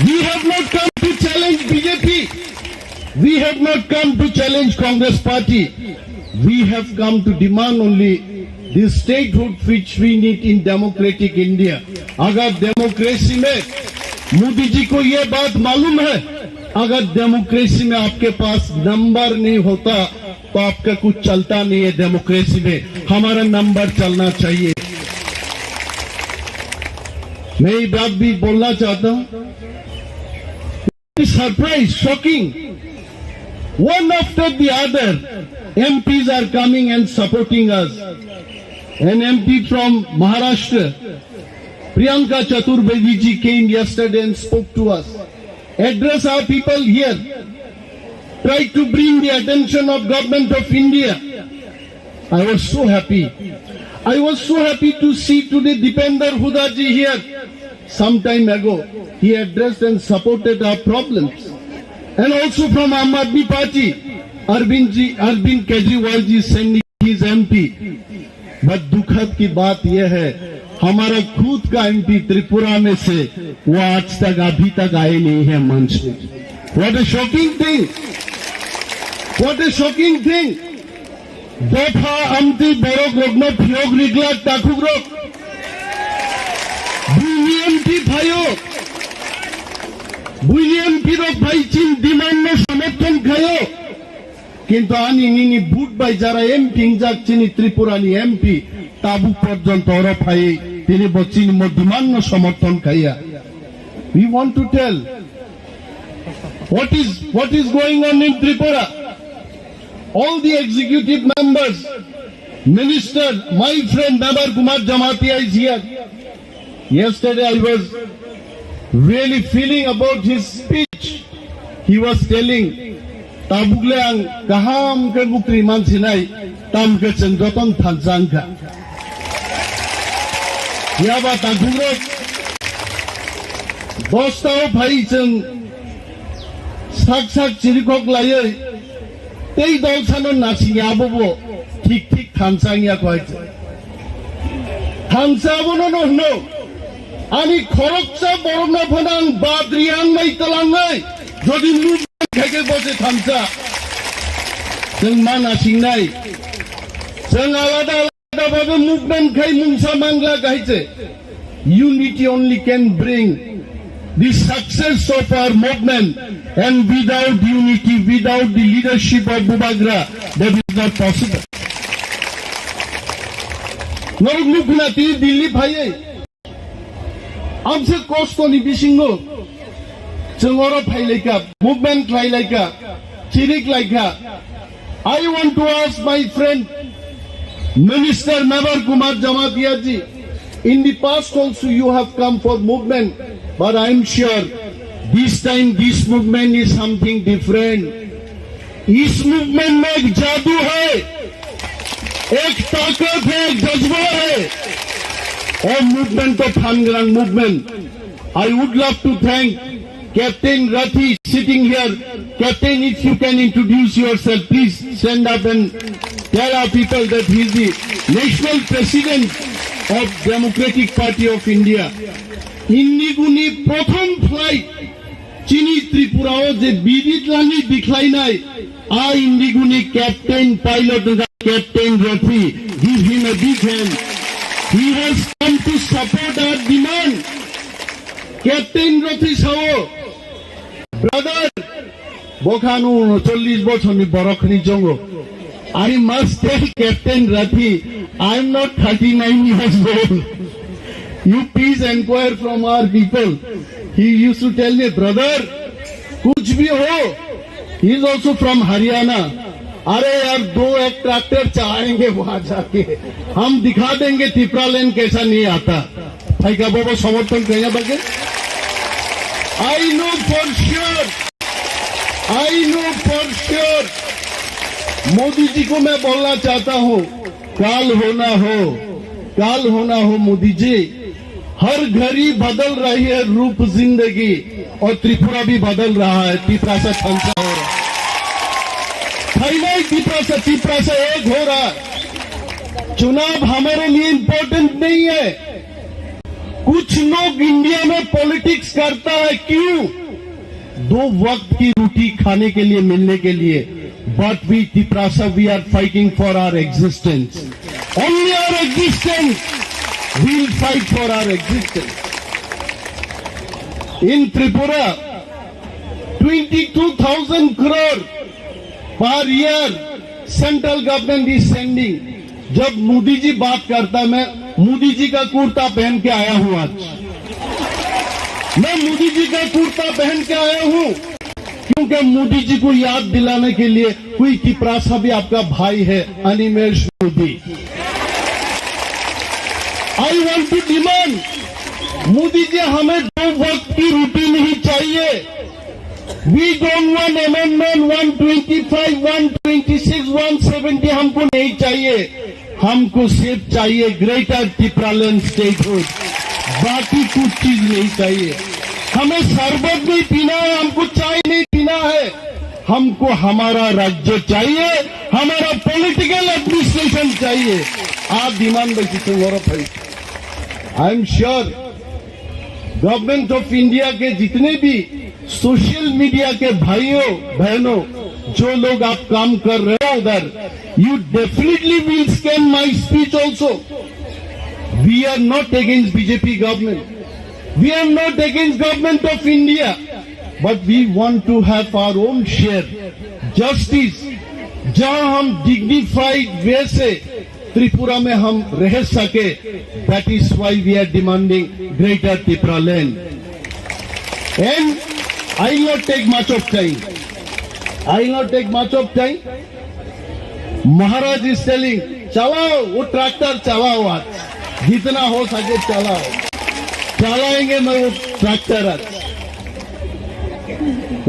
We have not come to challenge BJP. We have not come to challenge Congress party. We have come to demand only the statehood which we need in democratic India. अगर डेमोक्रेसी में मोदी जी को ये बात मालूम है, अगर डेमोक्रेसी में आपके पास नंबर नहीं होता तो आपका कुछ चलता नहीं है. डेमोक्रेसी में हमारा नंबर चलना चाहिए. मैं ये बात भी बोलना चाहता हूं. Surprise, shocking, one after the other MPs are coming and supporting us. An MP from Maharashtra, Priyanka Chaturvedi ji came yesterday and spoke to us, address our people here, tried to bring the attention of Government of India. I was so happy. I was so happy to see today Dipender Huda ji here. Some time ago, he addressed and supported our problems. And also from Aam Aadmi Party, Arvind Kejriwal ji sending his MP. But दुखद की बात यह है, हमारा खुद का एमपी त्रिपुरा में से वो आज तक अभी तक आए नहीं है मंच में. What a shocking thing! What a shocking thing! Dopha amti borok rogno phiog riglak takuk rok. William P. Bhayo. William P. Rok bhai chin demand no samarthon khayo. কিন্তু আনি নিনি বুট বাই যারা এমপি যাচ্ছেন ত্রিপুরানি এমপি তাবু পর্যন্ত অরফাই তিনি বচ্চিন মধ্যমান্য সমর্থন খাইয়া. We want to tell what is going on in Tripura. All the executive members, minister, my friend Nabar Kumar Jamatia is here. Yesterday I was really feeling about his speech. He was telling Tabukle ang kaham ke bukri man sinai tam ke cendoton thansangka. Ya ba tagurok dostao bhai cheng sak chirikok laye tei dol sanon nasi yabobo ঠিক থানসাংয়া কয়েছে থানসাবনো নহনো আমি খরকসা বরনা ফনাং বাদরিয়াং নাই তলাঙ্গাই যদি মুভ থেকে বসে থামসা जों माना सिंनाय जों आलादा आलादाबाबो मुभमेन्ट खाय मुंसा मांगला गायছে unity only can bring the success of our movement, and without unity, without the leadership of Bubagra, that is not possible. नरक मुखनाती दिल्ली भाई हमसे कोस्तोनी बिसिंगो जोंगरो फाइलायका मुभमेन्ट खायलायका चिरिक लायका. I want to ask my friend Minister Nabar Kumar Jamatia ji, in the past also you have come for movement, but I am sure this time this movement is something different. इस movement में एक जादू है, एक ताकत है, एक जज्बा है, और movement तो Phangrang movement. I would love to thank Captain Rathi sitting here. Captain, if you can introduce yourself, please stand up and tell our people that he is the national president of Democratic Party of India. Indiguni prothom flight Chini Tripurao je bidit lani diklai nai. Our Indiguni captain pilot Captain Rathi, give him a big hand. He has come to support our demand. Captain Rathi sao brother Bokhanu 40 বছর বরখনি জঙ্গ. I must tell Captain Rathi, I am not 39 years old. You please inquire from our people. He used to tell me, brother, कुछ भी हो. He is also from Haryana. अरे यार 2 ट्रैक्टर चाहेंगे वहां जाके, हम दिखा देंगे त्रिपुरा लैंड कैसा नहीं आता. भाई का बाबा समर्थन कहेंगे बगे. I know for sure Modi ji को मैं बोलना चाहता हूँ, काल होना हो मोदी जी. हर घड़ी बदल रही है रूप जिंदगी, और त्रिपुरा भी बदल रहा है. त्रिपुरा से खंसा हो रहा है, त्रिपुरा से एक हो रहा है. चुनाव हमारे लिए इम्पोर्टेंट नहीं है. कुछ लोग इंडिया में पॉलिटिक्स करता है, क्यों? 2 वक्त की रोटी खाने के लिए, मिलने के लिए. But we Tiprasa, we are fighting for our existence. Only our existence. We'll fight for our existence. In Tripura, 22,000 crore per year central government is sending. जब मोदी जी बात करता, मैं मोदी जी का कुर्ता पहन के आया हूं. आज मैं मोदी जी का कुर्ता पहन के आया हूं क्योंकि मोदी जी को याद दिलाने के लिए कोई त्रिपुरासा भी आपका भाई है, Animesh Modi. I want to demand Modi ji हमें 2 वक्त की रोटी नहीं चाहिए। वी डोंट वांट अमेंडमेंट 125, 126, 170 हमको नहीं चाहिए। हमको सिर्फ चाहिए ग्रेटर त्रिपुरालैंड स्टेटहुड, बाकी कुछ चीज नहीं चाहिए। हमें शरबत नहीं पीना है, हमको चाय नहीं पीना है, हमको हमारा राज्य चाहिए, हमारा पॉलिटिकल एडमिनिस्ट्रेशन चाहिए। आप डिमांड भाई, आई am sure government of India के जितने भी सोशल मीडिया के भाइयों बहनों, जो लोग आप काम कर रहे हो उधर, you definitely will scan my speech also. We are not against BJP government, we are not against government of India, but we want to have our own share justice, जहां हम डिग्निफाइड वे से त्रिपुरा में हम रह सके। That is why we are demanding greater Tripura land. And I not take much of time, I not take much of time. Maharaj is telling चलाओ वो ट्रैक्टर, चलाओ आज जितना हो सके चलाओ, चलाएंगे मैं वो ट्रैक्टर आज।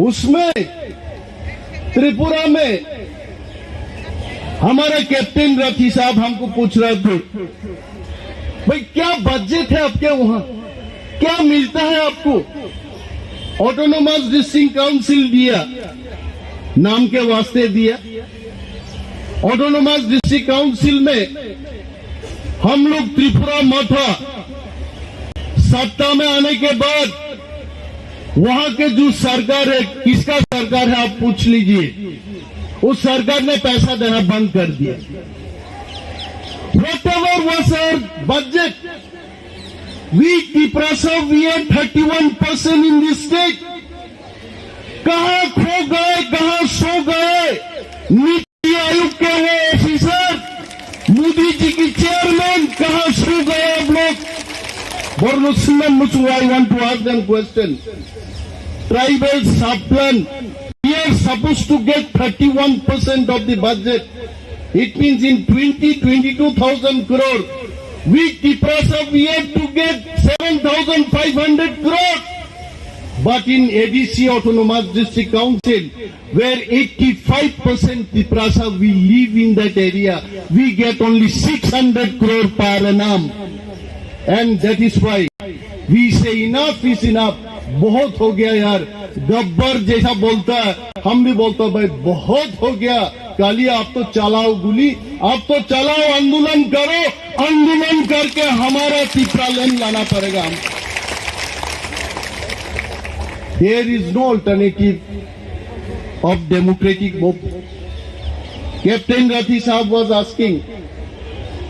उसमें त्रिपुरा में हमारा कैप्टन रथी साहब हमको पूछ रहे थे, भाई क्या बजट है आपके वहां, क्या मिलता है आपको? ऑटोनोमस डिस्ट्रिक्ट काउंसिल दिया, नाम के वास्ते दिया। ऑटोनोमस डिस्ट्रिक्ट काउंसिल में हम लोग त्रिपुरा माथा सत्ता में आने के बाद वहां के जो सरकार है, किसका सरकार है आप पूछ लीजिए, उस सरकार ने पैसा देना बंद कर दिया। Whatever was our budget, we Tripura we had 31% in this state. कहां खो गए, कहां सो गए? नीति आयोग के वो ऑफिसर, मोदी जी की चेयरमैन, कहां सो गए आप लोग? I want to ask them question. Tribal sub-plan, we are supposed to get 31% of the budget. It means in 22,000 crore. We Tripura we have to get 7,500 crore. But in ADC Autonomous District Council, where 85% Tripura we live in that area, we get only 600 crore per annum. And that is why we say enough is enough. बहुत हो गया यार, गब्बर जैसा बोलता है, हम भी बोलते हैं भाई बहुत हो गया। कालिया आप तो चलाओ गोली, आप तो चलाओ, आंदोलन करो, आंदोलन करके हमारा त्रिपुरा लैंड लाना पड़ेगा हम। There is no alternative of democratic movement. Captain Rathi साहब was asking,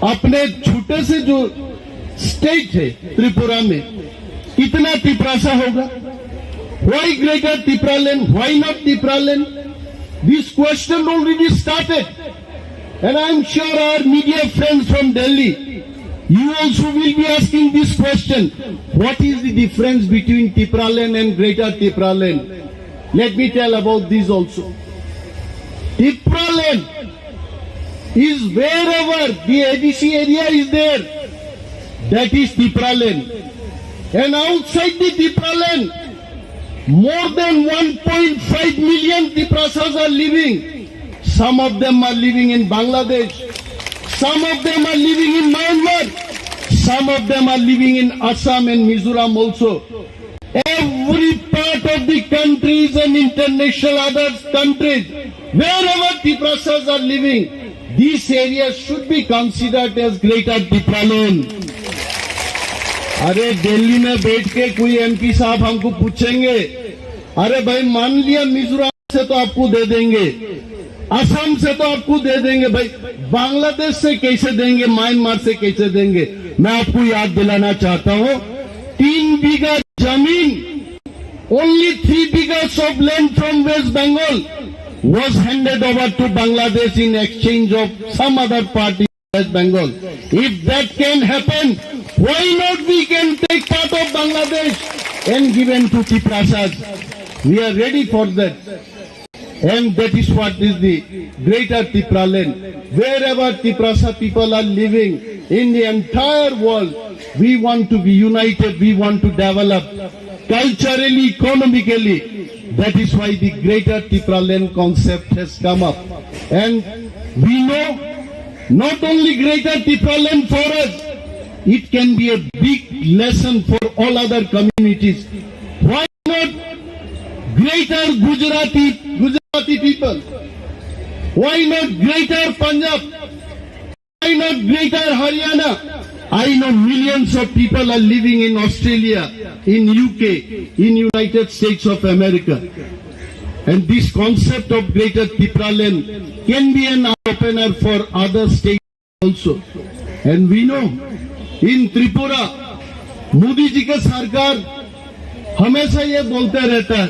अपने छोटे से जो स्टेट है त्रिपुरा में, कितना त्रिपुरा होगा? Why greater Tripura land? Why not Tripura land? This question already started, and I am sure our media friends from Delhi, you also will be asking this question: what is the difference between Tripura land and greater Tripura land? Let me tell about this also. Tripura land is wherever the ADC area is there. That is Tripura land. And outside the Tripura land, more than 1.5 million Tripuras are living. Some of them are living in Bangladesh. Some of them are living in Myanmar. Some of them are living in Assam and Mizoram also. Every part of the countries and international other countries, wherever Tripuras are living, these areas should be considered as greater Tripura land. अरे दिल्ली में बैठ के कोई एमपी साहब हमको पूछेंगे, अरे भाई मान लिया मिजोरम से तो आपको दे देंगे, असम से तो आपको दे देंगे, भाई बांग्लादेश से कैसे देंगे, म्यांमार से कैसे देंगे? मैं आपको याद दिलाना चाहता हूं, 3 बीघा जमीन, only 3 बीघाs of land from West Bengal was handed over to Bangladesh in exchange of some other party in West Bengal. If that can happen, why not we can take part of Bangladesh and given to Tripuras? We are ready for that. And that is what is the greater Tripura land. Wherever Tripura people are living, in the entire world. We want to be united, we want to develop culturally, economically. That is why the Greater Tipraland concept has come up. And we know not only Greater Tipraland for us, it can be a big lesson for all other communities. Why not Greater Gujarati people? Why not Greater Punjab? Why not Greater Haryana? I know millions of people are living in Australia, in UK, in United States of America. And this concept of Greater Tipraland can be an eye-opener for other states also. And we know, in Tripura, Modi ji का सरकार हमेशा ये बोलते रहता है,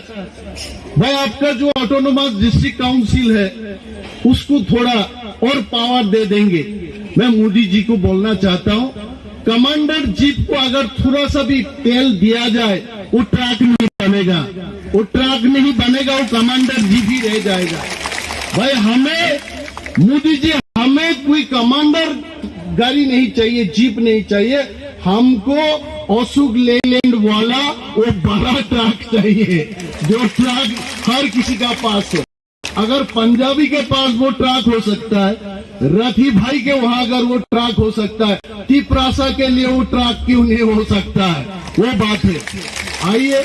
भाई आपका जो ऑटोनोमस डिस्ट्रिक्ट काउंसिल है उसको थोड़ा और पावर दे देंगे। मैं मोदी जी को बोलना चाहता हूं, कमांडर जीप को अगर थोड़ा सा भी तेल दिया जाए वो ट्रक नहीं बनेगा, वो ट्रक नहीं बनेगा, वो कमांडर जीप ही रह जाएगा। भाई हमें मोदी जी, हमें कोई कमांडर गाड़ी नहीं चाहिए, जीप नहीं चाहिए, हमको अशोक लेलैंड वाला वो बड़ा ट्रक चाहिए, जो ट्रक हर किसी का पास है। अगर पंजाबी के पास वो ट्रक हो सकता है, रथी भाई के वहां अगर वो ट्रक हो सकता है, तिपरासा के लिए वो ट्रक क्यों नहीं हो सकता है? वो बात है। आइए,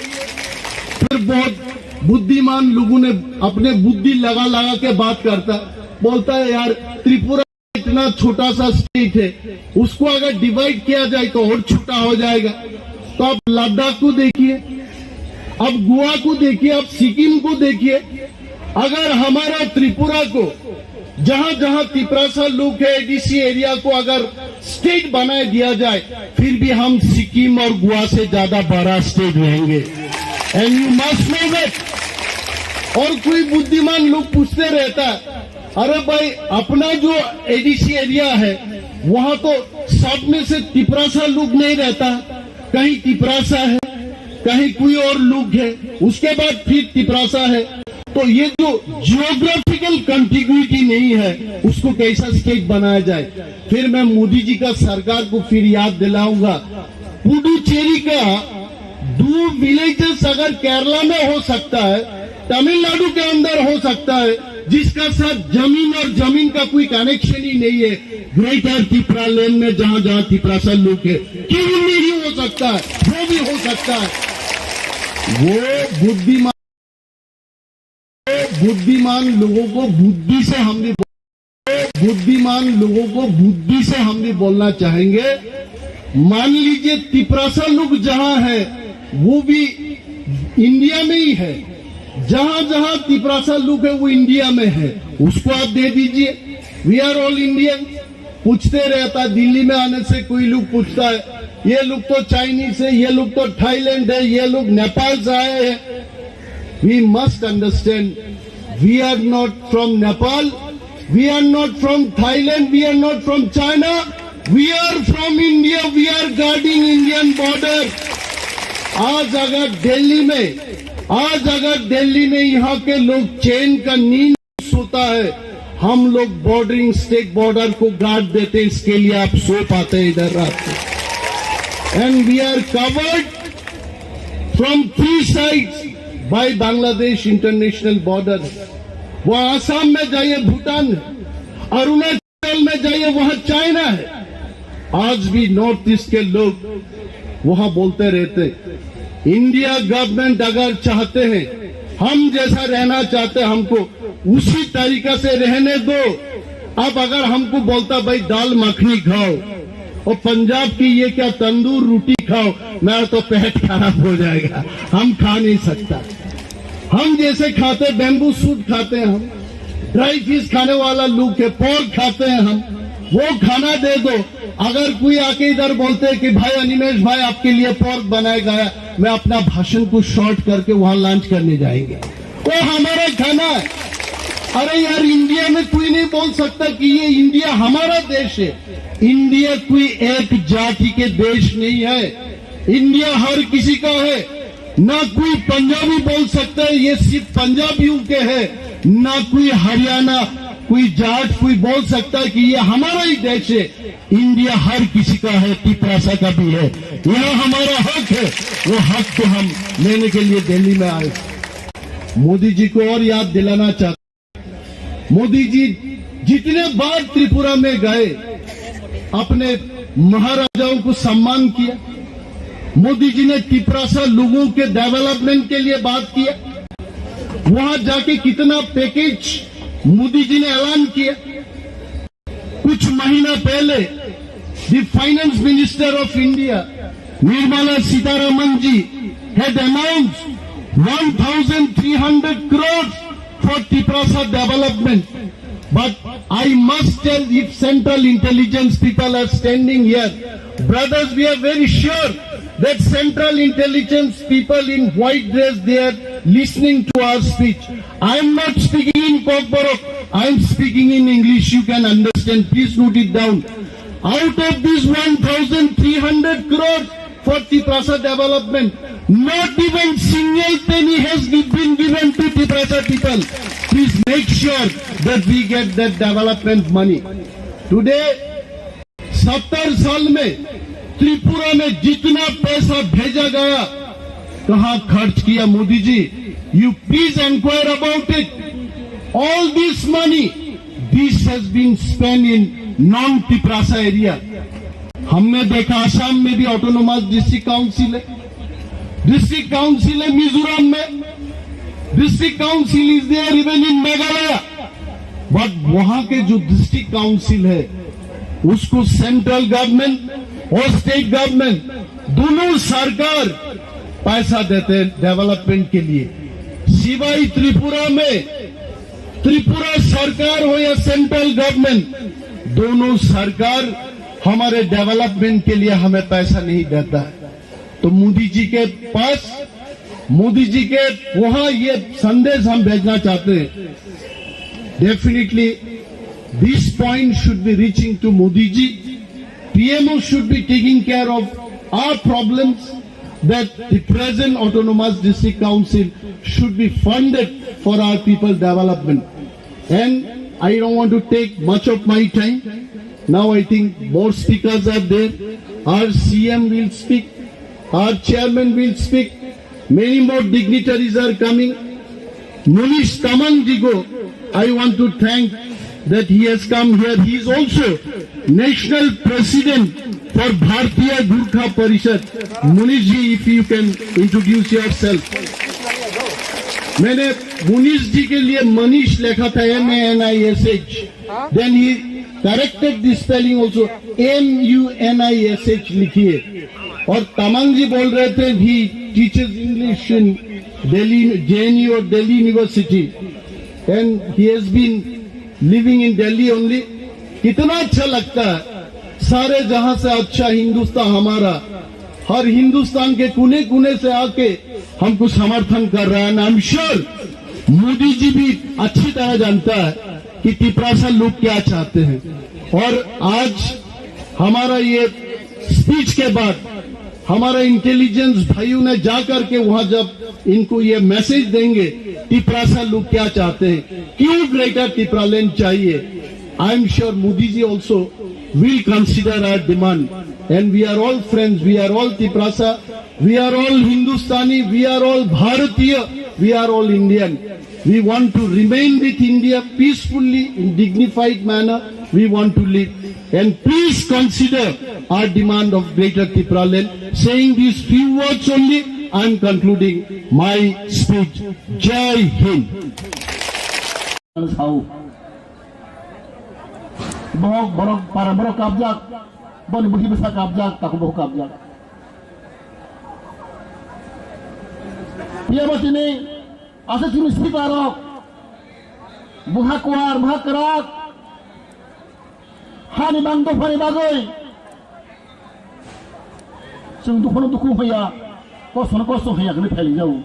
फिर बहुत बुद्धिमान लोगों ने अपने बुद्धि लगा लगा के बात करता है, बोलता है यार त्रिपुरा इतना छोटा सा स्टेट है, उसको अगर डिवाइड किया जाए तो और छोटा हो जाएगा। तो आप लद्दाख को देखिए, अब गोवा को देखिए, अब सिक्किम को देखिए। अगर हमारा त्रिपुरा को जहां जहां तिपरासा लोग है, एडीसी एरिया को अगर स्टेट बना दिया जाए, फिर भी हम सिक्किम और गोवा से ज्यादा बड़ा स्टेट रहेंगे। And you must know that. और कोई बुद्धिमान लोग पूछते रहता है, अरे भाई अपना जो एडीसी एरिया है वहां तो सब में से तिपरासा लोग नहीं रहता, कहीं तिपरासा है, कहीं कोई और लोग है, उसके बाद फिर तिपरासा है। तो ये जो जियोग्राफिकल कंटिग्यूटी नहीं है, उसको कैसा स्टेट बनाया जाए? फिर मैं मोदी जी का सरकार को फिर याद दिलाऊंगा, पुडुचेरी का 2 विलेजेस अगर केरला में हो सकता है, तमिलनाडु के अंदर हो सकता है, जिसका साथ जमीन और जमीन का कोई कनेक्शन ही नहीं है, ग्रेटर तिपरालैंड में जहां जहां तिपरासा लोग है, क्यों नहीं हो सकता है? वो भी हो सकता है। वो बुद्धिमान लोगों को बुद्धि से हम भी बोलना चाहेंगे। मान लीजिए तिपरासा लोग जहां है वो भी इंडिया में ही है, जहां जहां तिपरासा लोग है वो इंडिया में है, उसको आप दे दीजिए। We are all Indian. पूछते रहता, दिल्ली में आने से कोई लोग पूछता है, ये लोग तो चाइनीज है, ये लोग तो थाईलैंड है, ये लोग नेपाल से आए हैं। We must understand, we are not from Nepal, we are not from Thailand, we are not from China, we are from India, we are guarding Indian border. आज अगर दिल्ली में यहाँ के लोग चैन का नींद सोता है, हम लोग बॉर्डरिंग स्टेट बॉर्डर को गार्ड देते, इसके लिए आप सो पाते हैं इधर रात को। And we are covered from 3 sides by Bangladesh international border. वो आसाम में जाइए भूटान है, अरुणाचल में जाइए वहां चाइना है। आज भी नॉर्थ ईस्ट के लोग वहां बोलते रहते, इंडिया गवर्नमेंट अगर चाहते हैं, हम जैसा रहना चाहते हैं, हमको उसी तरीका से रहने दो। अब अगर हमको बोलता भाई दाल मखनी खाओ और पंजाब की ये क्या तंदूर रोटी खाओ, मेरा तो पेट खराब हो जाएगा, हम खा नहीं सकता। हम जैसे खाते बैम्बू सूट खाते हैं, हम ड्राई फिश खाने वाला लोग है, पोर्क खाते हैं हम, वो खाना दे दो। अगर कोई आके इधर बोलते हैं कि भाई अनिमेश भाई आपके लिए पोर्क बनाया गया, मैं अपना भाषण को शॉर्ट करके वहां लंच करने जाएंगे, वो हमारा खाना है। अरे यार, इंडिया में कोई नहीं बोल सकता कि ये इंडिया हमारा देश है। इंडिया कोई एक जाति के देश नहीं है, इंडिया हर किसी का है। ना कोई पंजाबी बोल सकता है ये सिर्फ पंजाबियों के है, ना कोई हरियाणा, कोई जाट कोई बोल सकता है कि ये हमारा ही देश है। इंडिया हर किसी का है, तिपरासा का भी है। यह हमारा हक है, वो हक को हम लेने के लिए दिल्ली में आए। मोदी जी को और याद दिलाना चाहता, मोदी जी जितने बार त्रिपुरा में गए अपने महाराजाओं को सम्मान किया। मोदी जी ने तिपरासा लोगों के डेवलपमेंट के लिए बात किया। वहां जाके कितना पैकेज मोदी जी ने ऐलान किया। कुछ महीना पहले the finance minister of India Nirmala Sitharaman ji had announced 1,300 crores for Tiprasa development. But I must tell, if Central Intelligence people are standing here, brothers, we are very sure that Central Intelligence people in white dress, they are listening to our speech. I am not speaking in Kokborok, I am speaking in English, you can understand, please note it down. Out of this 1,300 crores for Tiprasa development, not even single penny has been given to Tiprasa people. Please make sure that we get that development money. Today, 70 साल में त्रिपुरा में जितना पैसा भेजा गया, कहाँ खर्च किया Modi ji? You please inquire about it. All this money, this has been spent in non-Tiprasa area. हमने देखा आसाम में भी ऑटोनोमस डिस्ट्रिक्ट काउंसिल है, डिस्ट्रिक्ट काउंसिल है मिजोरम में, district council is there even in Meghalaya. But वहां के जो डिस्ट्रिक्ट काउंसिल है उसको सेंट्रल गवर्नमेंट और स्टेट गवर्नमेंट दोनों सरकार पैसा देते हैं डेवलपमेंट के लिए। सिवाय त्रिपुरा में, त्रिपुरा सरकार हो या सेंट्रल गवर्नमेंट, दोनों सरकार हमारे डेवलपमेंट के लिए हमें पैसा नहीं देता है। तो मोदी जी के पास, मोदी जी के वहां ये संदेश हम भेजना चाहते हैं। Definitely this point should be reaching to Modi ji. PMO should be taking care of our problems, that the present autonomous district council should be funded for our people development. And I don't want to take much of my time. Now I think more speakers are there. Our CM will speak, our chairman will speak, many more dignitaries are coming. Munish Tamang Jigo, I want to thank that he has come here. He is also national president for Bharatiya Gurkha Parishad. Munish ji, if you can introduce yourself. मैंने मुनीश जी के लिए मनीष लिखा था MANISH, then he corrected the spelling also, MUNISH लिखिए। और तमंग जी बोल रहे थे he teaches English in Delhi, JNU or Delhi University, and he has been living in Delhi only. कितना अच्छा लगता है, सारे जहां से अच्छा हिंदुस्तान हमारा, हर हिंदुस्तान के कोने कोने से आके हमको समर्थन कर रहा है। आई एम श्योर मोदी जी भी अच्छी तरह जानता है कि तिपरासा लोग क्या चाहते हैं। और आज हमारा ये स्पीच के बाद हमारा इंटेलिजेंस भाइयों ने जाकर के वहां जब इनको ये मैसेज देंगे तिपरासा लोग क्या चाहते हैं, क्यों ग्रेटर तिपरालैंड चाहिए, I am sure Modi ji also will consider our demand. And we are all friends, we are all Tiprasa, we are all Hindustani, we are all Bharatiya, we are all Indian. We want to remain with India peacefully, in dignified manner, we want to live. And please consider our demand of Greater Tipraland. Saying these few words only, I am concluding my speech. Jai Hind. Borok borok para borok kabjak, bon buhi besar kabjak, tak boh kabjak. Dia bos ini asa cuma sekitarok, buha kuar, buha kerak, hani bangdo hani bagoy. Sungguh kono tuku haya, kosong haya kena peli jauh.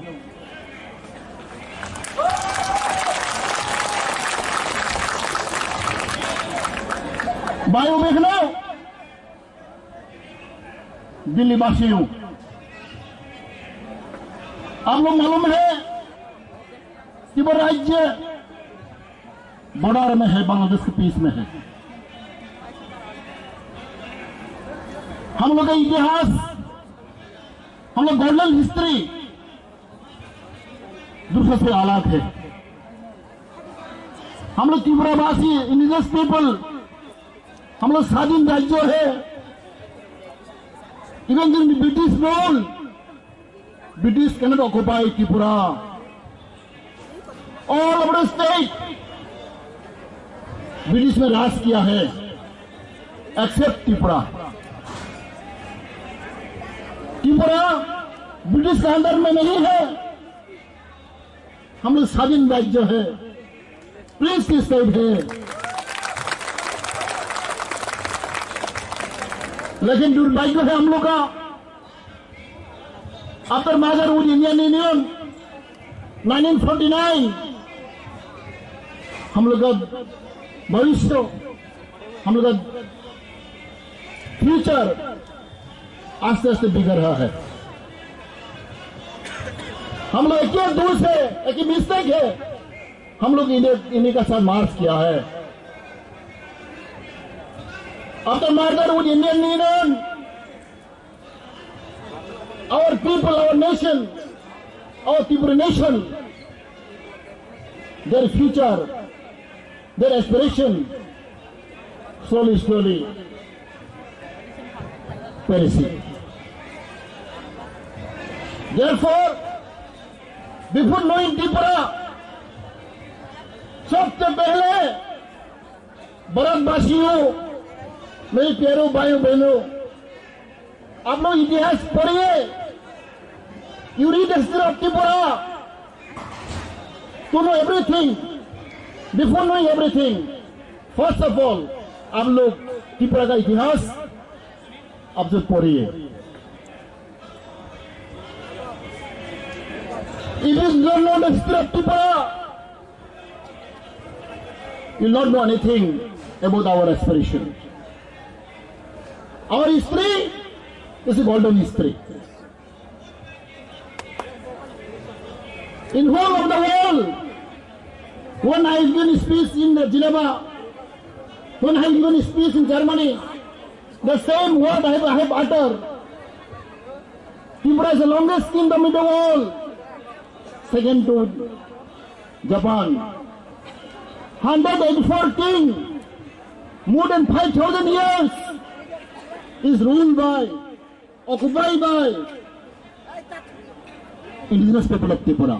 भाइयों देख लो, दिल्ली वासियों, आप लोग मालूम है कि वो राज्य बॉर्डर में है, बांग्लादेश के पीस में है। हम लोग का इतिहास, हम लोग गोल्डन हिस्ट्री दूसरे से अलग है। हम लोग त्रिपुरावासी इंडिजिनस पीपल, हम लोग स्वाधीन राज्य है। Even in British rule, British cannot occupy Tripura. All over the state British में राज किया है, एक्सेप्ट त्रिपुरा। त्रिपुरा ब्रिटिश के अंदर में नहीं है, हम लोग स्वाधीन राज्य है, प्रिंस की स्टेट है। लेकिन दुर्भाग्य है हम लोग का, after merger with Indian union 1949 हम लोग का भविष्य, हम लोग का फ्यूचर आस्ते आस्ते बिगड़ रहा है। हम लोग एक ही दूर से एक ही मिस्टेक है, हम लोग इन्हीं का साथ मार्च किया है। After merger with Indian union, our people, our nation, our Tripura nation, their future, their aspiration, slowly perishing. Therefore, before knowing Tripura, सबसे पहले भारतवासियों, मेरे प्यारों भाइयों बहनों, आप लोग इतिहास पढ़िए। You read history of Tripura to know everything. Before knowing everything, first of all आप लोग त्रिपुरा का इतिहास आप जो पढ़िए। If you don't know the history of Tripura, you not know anything about our aspiration. Our history is a golden history. In whole of the world, when I have given speech in Geneva, when I have given speech in Germany, the same word I have uttered. Tripura is the longest kingdom in the world, second to Japan. 184 king, more than 5,000 years, is ruled by, occupied by indigenous people of Tripura.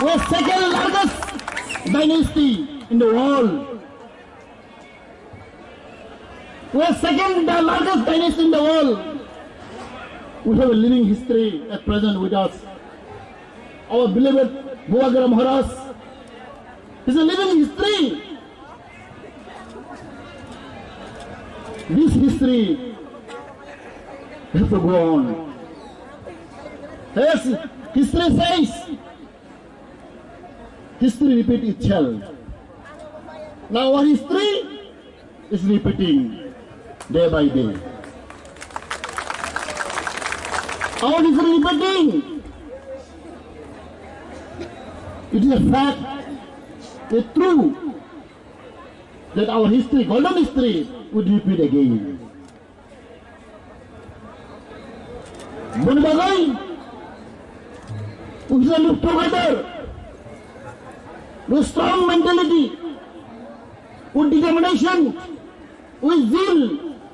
We are second largest dynasty in the world. We are second largest dynasty in the world. We have a living history at present with us. Our beloved Bhubagarh Maharaj is a living history. This history has to go on. Yes, history says, history repeats itself. Now our history is repeating day by day. Our history repeating. It is a fact, it's true, that our history, golden history, would repeat again. Bunbagay, we shall live together with strong mentality, with determination, with zeal,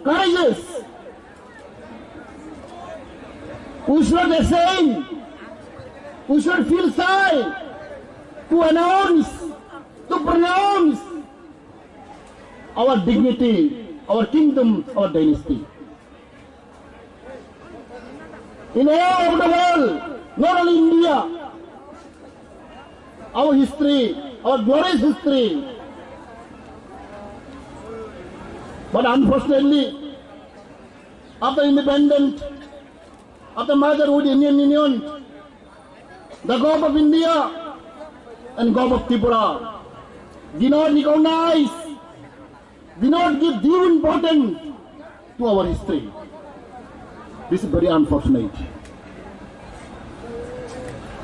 courageous. We should not ashamed, we should feel shy to announce, to pronounce our dignity, our kingdom, our dynasty. In all over the world, not only India, our history, our glorious history. But unfortunately, after independence, after merger with Indian Union, the government of India and government of Tripura do not recognize, do not give due importance to our history. This is very unfortunate.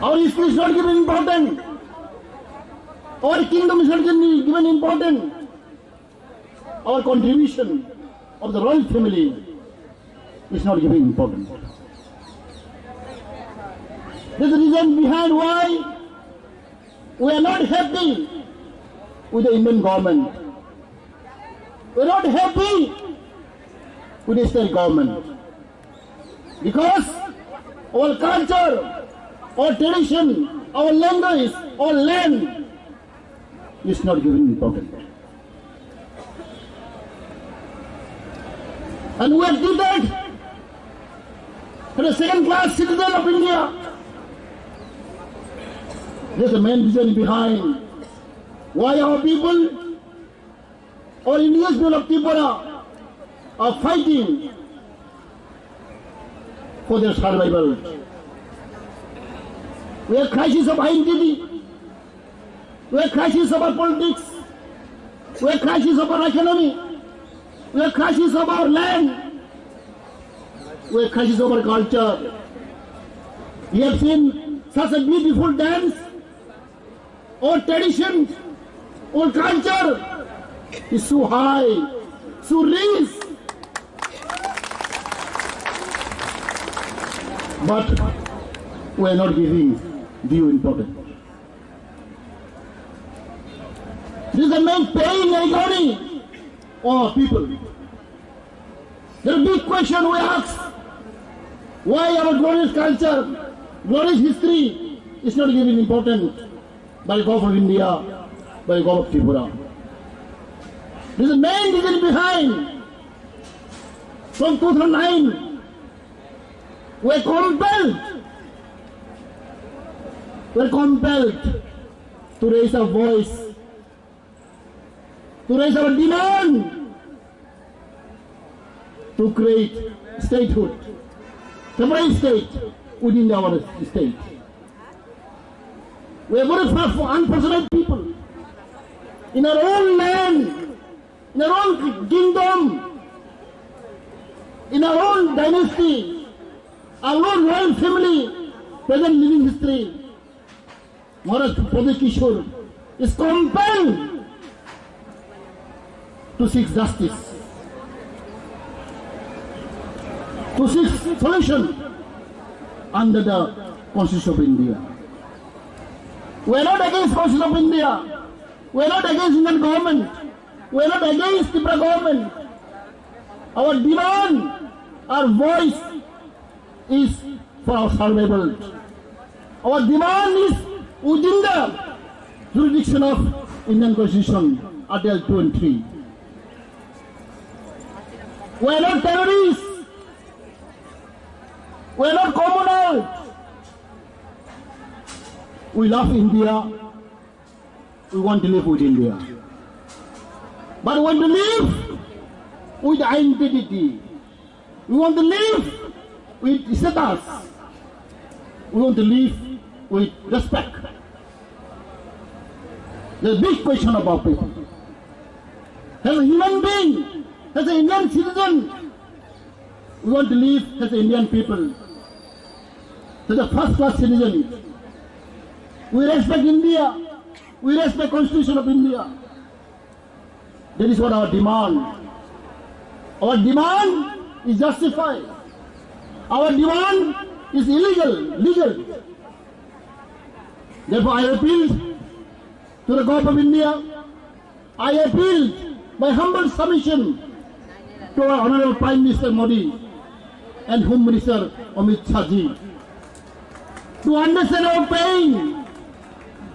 Our history is not given important. Our kingdom is not given important. Our contribution of the royal family is not given important. This is the reason behind why we are not happy with the Indian government. We are not happy with the state government. Because our culture, our tradition, our language, our land is not given importance. And we are treated as a second-class citizen of India. This is the main reason behind why our people, our Indian people of Tripura, are fighting for their survival. We have crisis of identity. We have crisis of our politics. We have crisis of our economy. We have crisis of our land. We have crisis of our culture. We have seen such a beautiful dance. Our tradition, our culture is so high, so rich. But we are not giving due importance. This is the main pain and agony of our people. The big question we ask, why our glorious culture, glorious history is not given importance by the government of India, by the government of Tripura. This is the main reason behind. From 2009, we are compelled to raise our voice, to raise our demand, to create statehood, temporary state within our state. We are very unfortunate people. In our own land, in our own kingdom, in our own dynasty, our own royal family, present living history, Maharaj Pradip Kishore is compelled to seek justice, to seek solution under the Constitution of India. We are not against Constitution of India. We are not against Indian government. We are not against Tripura government. Our demand, our voice is for our survival. Our demand is within the jurisdiction of Indian Constitution, Article 2 and 3. We are not terrorists. We are not communal. We love India. We want to live with India. But we want to live with identity. We want to live with status. We want to live with respect. The big question about people. As a human being, as an Indian citizen, we want to live as Indian people, as a first-class citizen. We respect India. We respect Constitution of India. That is what our demand. Our demand is justified. Our demand is legal. Therefore, I appeal to the government of India. I appeal by humble submission to our Honorable Prime Minister Modi and Home Minister Amit Shah ji to understand our pain,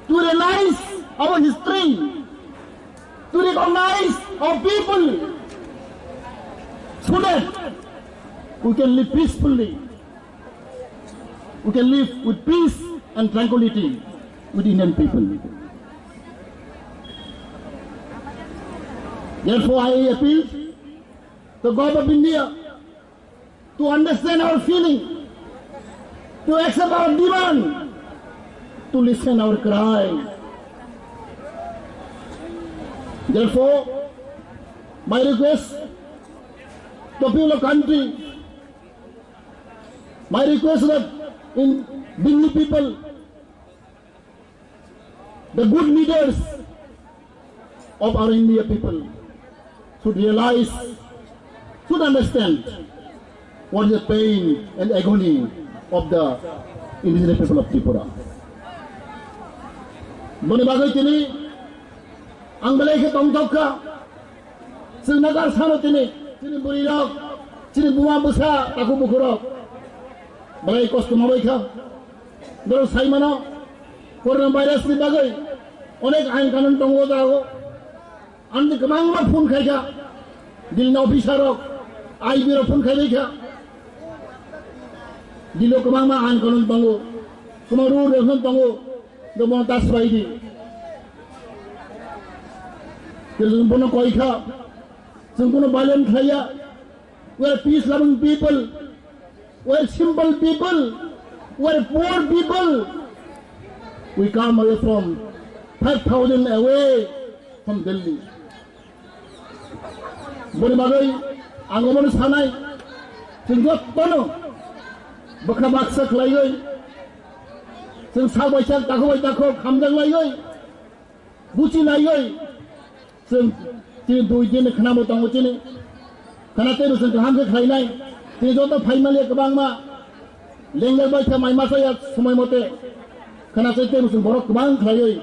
to realize our history, to recognize our people, so that we can live peacefully, we can live with peace and tranquility with Indian people. Therefore, I appeal to the government of India to understand our feeling, to accept our demand, to listen our cry. Therefore, my request to the people of country, my request that in Delhi people, the good leaders of our India people should realize, should understand what is the pain and agony of the indigenous people of Tripura. Bani bagai tini, angbalai ke tongtokka, sinagar sano tini burirok, tini buma busa taku bukurok, bagai kostu mabai ka, doro sai mana, corona virus ni bagai, onek ain kanon tongo dago, andi kemang ma phone khai ka, dilna officer rok, IB ro phone khai ka, dilo kemang ma ain kanon tongo, kemaru refon tongo. The one that's right. There's no koika, some violent fire. We're peace-loving people. We're simple people. We're poor people. We come away from 5,000 away from Delhi. Bani bagai, anggaman sanai, sehingga tono, bakha baksa kelai. जों सावबायसा दाखोबाय दाखो खामजां लायगोय बुचि लायगोय जों दिनै दुइ दिन खानाबो दङ दिनै खानाते जों गाहामखौ खायनाय दिनै जत फाइमाले गोबां मा लेंलेबाय था माइमासाया समय मते खानाते जों बर' गोबां खायगोय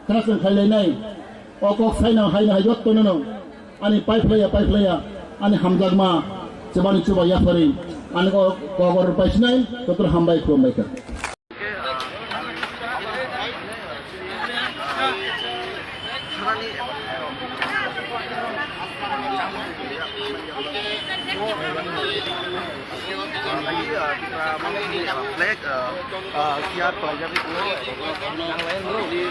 खानाजों खायलायनाय अकक साइना हायना हाय जत ननो आनि पाइपलाया आनि हामजागमा जबानि चुबा याफारि आनि गगर पाइसनाय तत्र हामबाय खुमबायखा flag siap aja itu yang lain bro di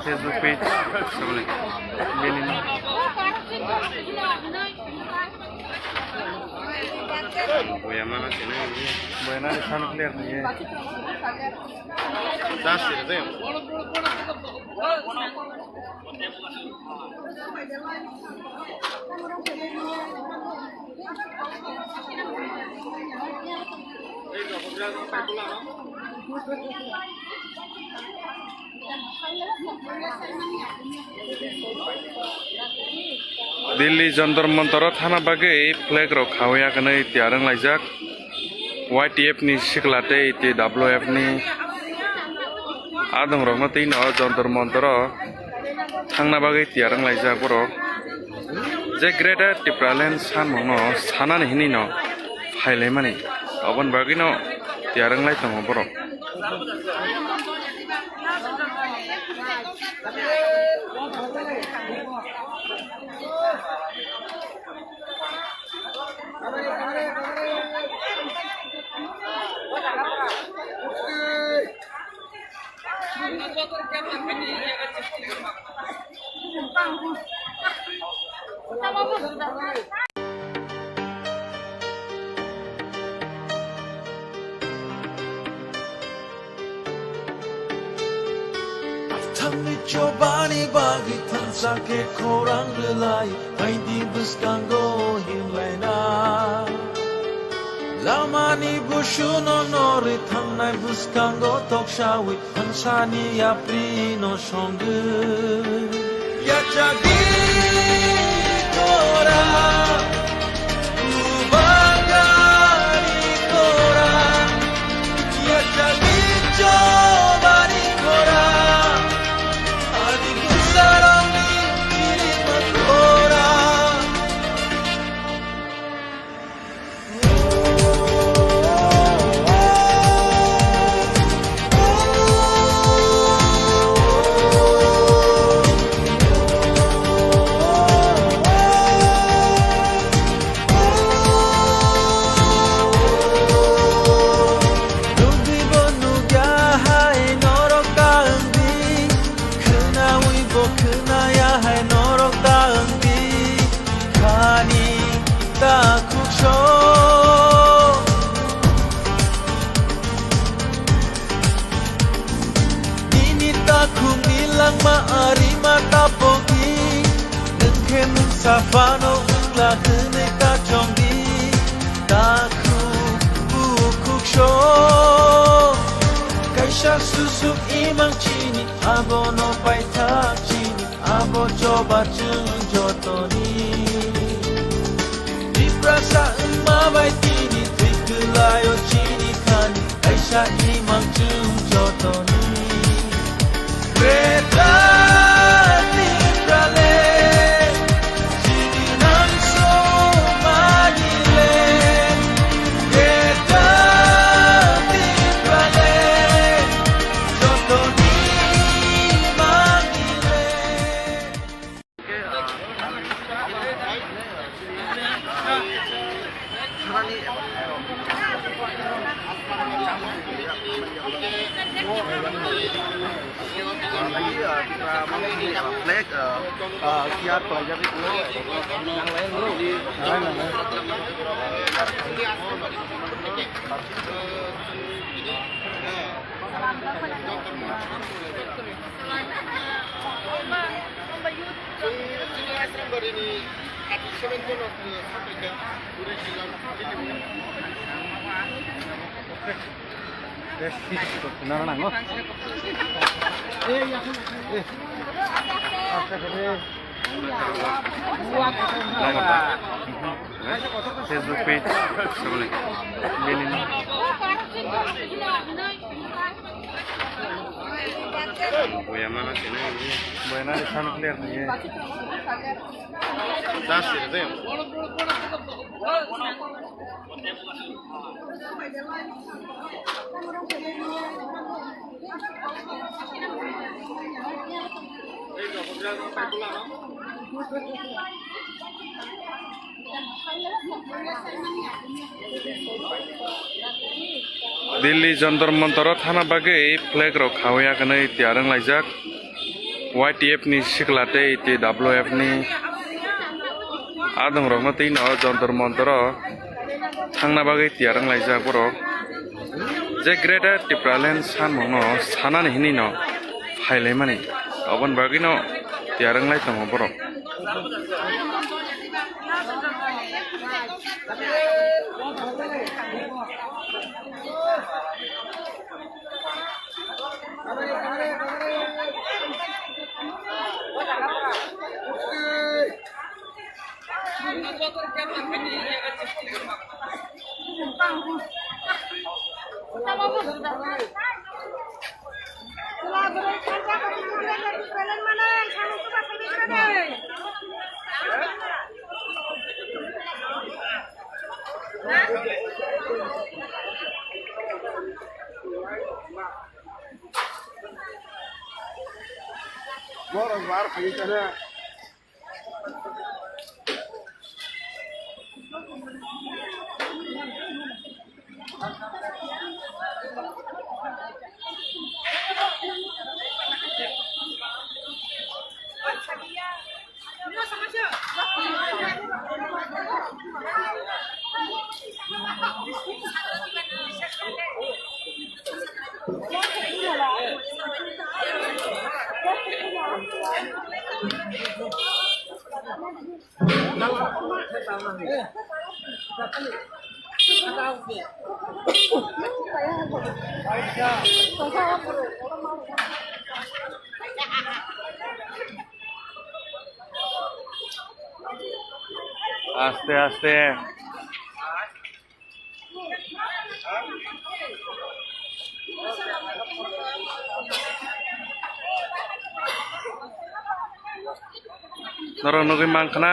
Facebook page boleh Benin Boya mana sini Boya mana di sana clear nih das itu ya Delhi Jantar Mantar थाना बागे फ्लैग रो खावया कने त्यारं लाइजाक YTF नि सिखलाते ते WF नि आदम रंग तीन जंतर मंतर थांना बागे त्यारं लाइजाक बरो जे ग्रेटर टिप्रालेन सान मंगनो सानान हिनि न फाइले माने अबन बागे न त्यारं लाइ तंग बरो Chobani bagi tansa ke korang relai Hai di buskango himlaina Lamani bushuno nori thanai buskango tokshawi Hansani aprino songu Yachagi kora Ubagari kora Yachagi chobani kora Safano lakne ka chomdi Daku bukuksho Kaisha susuk imang chini Abono paitak chini Abo coba jotoni Diprasa mabai tini Tikulayo chini kani Kaisha imang jotoni Greta Diprale Chini nanso magile Greta Diprale Jotoni magile Facebook page boleh ini Boya mana sini Boya na sana clear nih ya das itu ya Delhi Jantar Mantar Thana Bagai flag ro khawaya kanai tiarang laijak YTF ni siklate TWF ni adang rok na tin Jantar Mantar thangna bagai tiarang laijak borok je greater Tipraland san mono sanan hini no hailai mani abon bagi no tiarang lai tamo borok Aste aste Noro nugi mangkana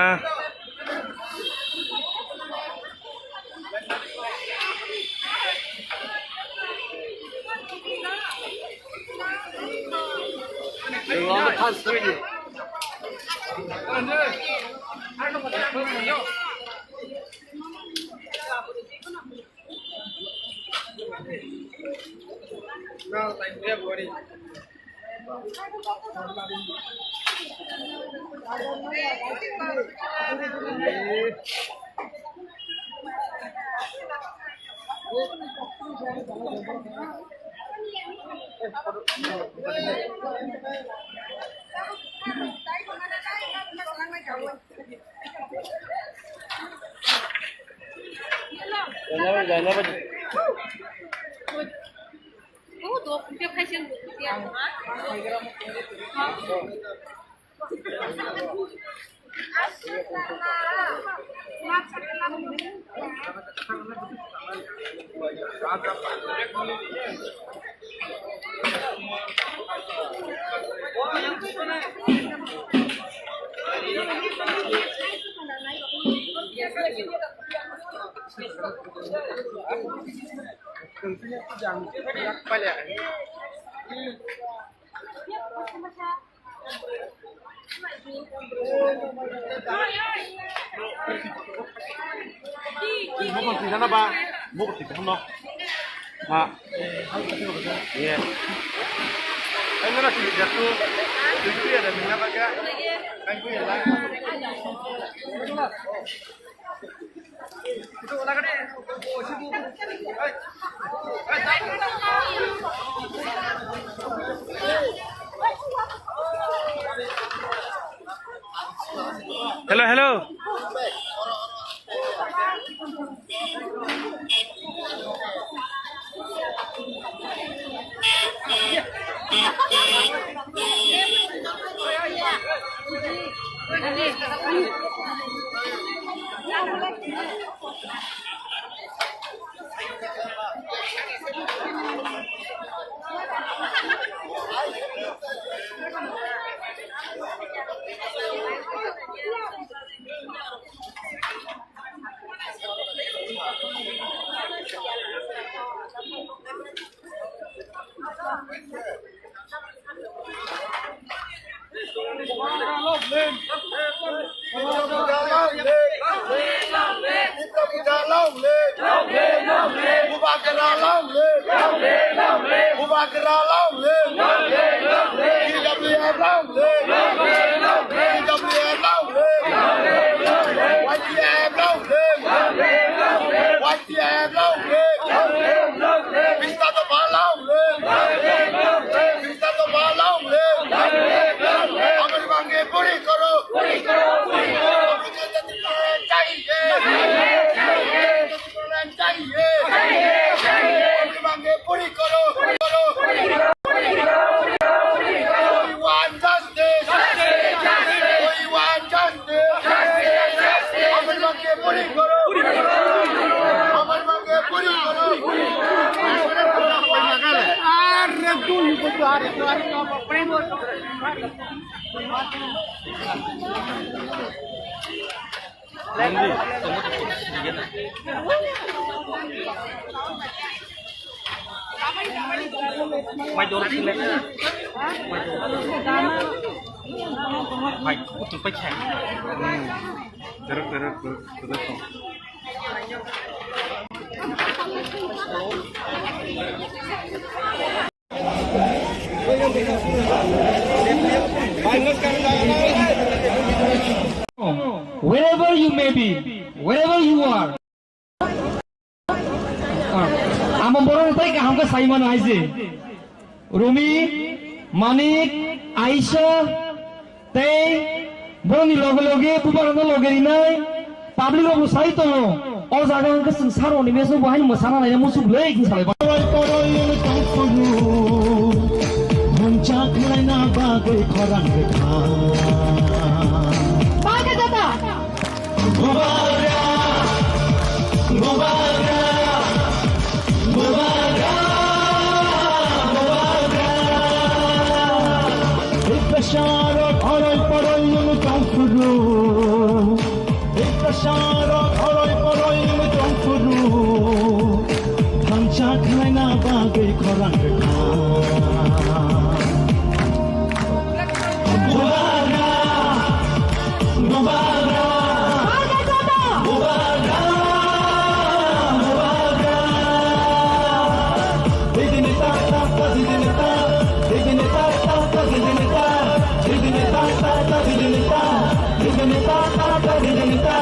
hello hello Wherever you may be, wherever you are. আমার বড় নেতাই কাহামকে সাইমান আইছে রুমি মানিক আইসা তেই বড়নি লগে লগে বুবারनो লগে নাই পাবলিক অব সাইতো অ জায়গাকে সারনি মেসো বহাই মোসানা নাই মুসুক লই কি সালাই মঞ্চা খলাই না বাগে খরাং রেখা বাগে দাদা Shara horay paray yung tangkuru Shara horay paray yung tangkuru Hancha khay na bagay korang rekha Mubarak Mubarak Mubarak Didinita Didinita Didinita Didinita Didinita,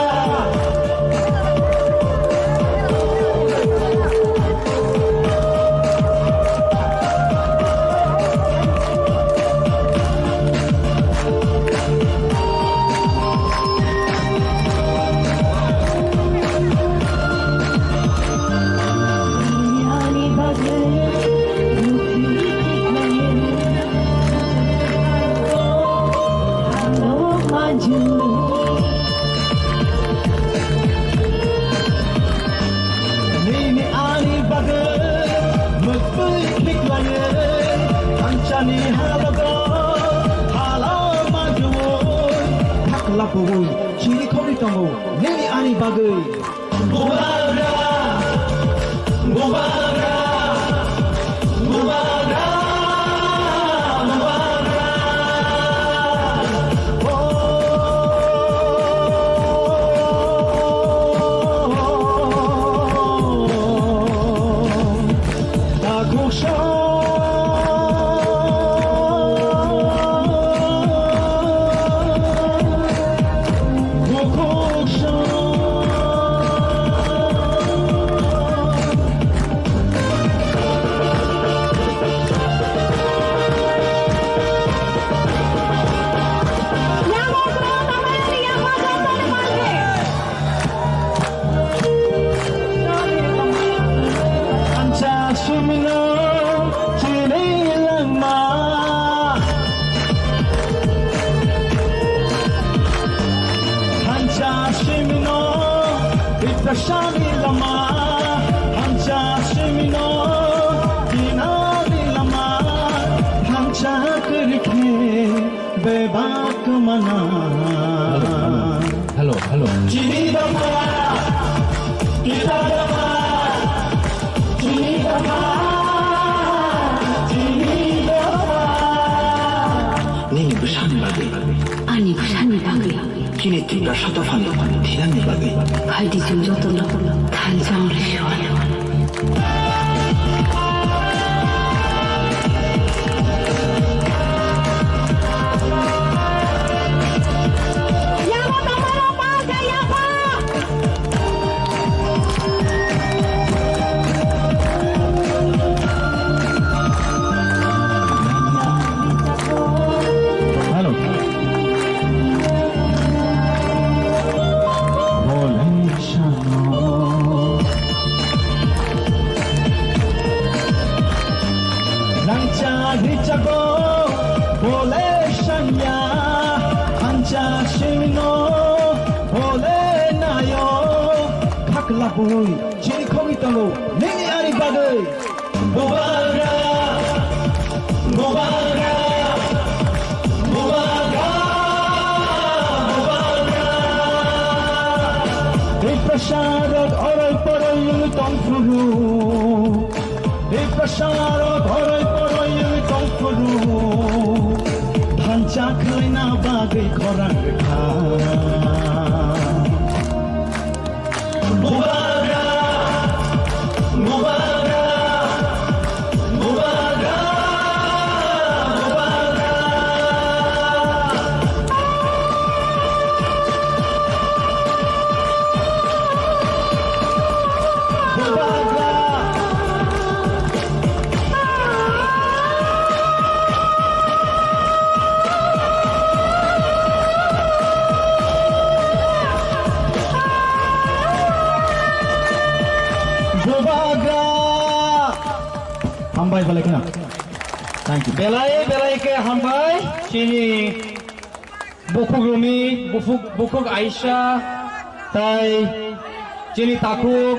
bubuy chiri khori tongo nemi ani bagai gobagra gobagra gobagra Shami lama, hancha shimino, dinari lama, hancha karke bebak mana. Hello. Chini dama, kita dama, chini dama, chini dama. Ni bushani bagai. Ani bushani bagai. Chini tiga satu fani, tiada ni bagai. Hadi jumlah tanjang rishuan. Boy, chiri khori tongo, nini ani bagai, gobagra, gobagra, gobagra, gobagra. Prasharot orai porai yung tongfuru, prasharot orai porai yung tongfuru, hancha khlai na bagai khorang kha. Hambai balik na. Thank you. Belai ke hambai. Sini bukuk Rumi, bukuk Aisyah, tai sini takuk.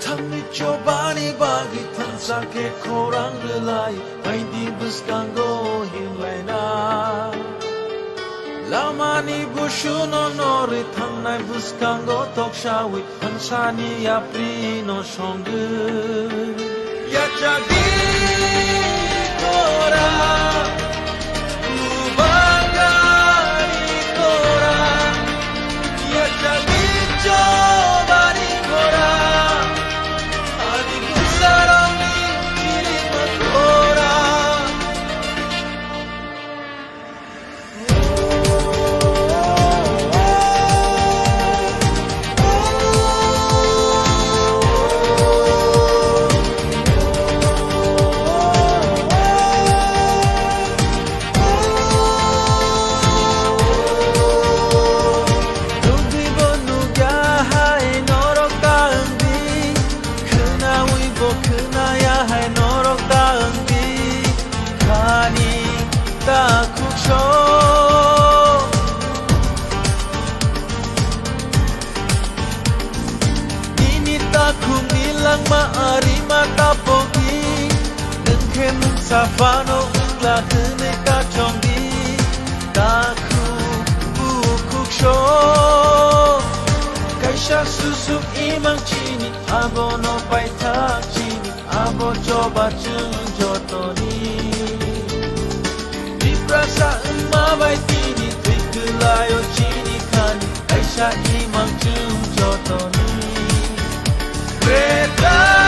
Tami cobani bagi tansa ke korang relai, haidi buskango himlaina. Lamani bushuno nori thanai buskango tokshawi hansani aprino songu yachagi kora lubagari kora yachagi chobari kora adi kusarami chirima kora. Ken Safano Lahune Kachongi Daku Bukuksho Kaisha Susuk Imang Chini Abono Paitak Chini Abo Joba Jotoni Diprasa Mabai Tini Tikulayo Chini Kani Kaisha Imang Jotoni Greta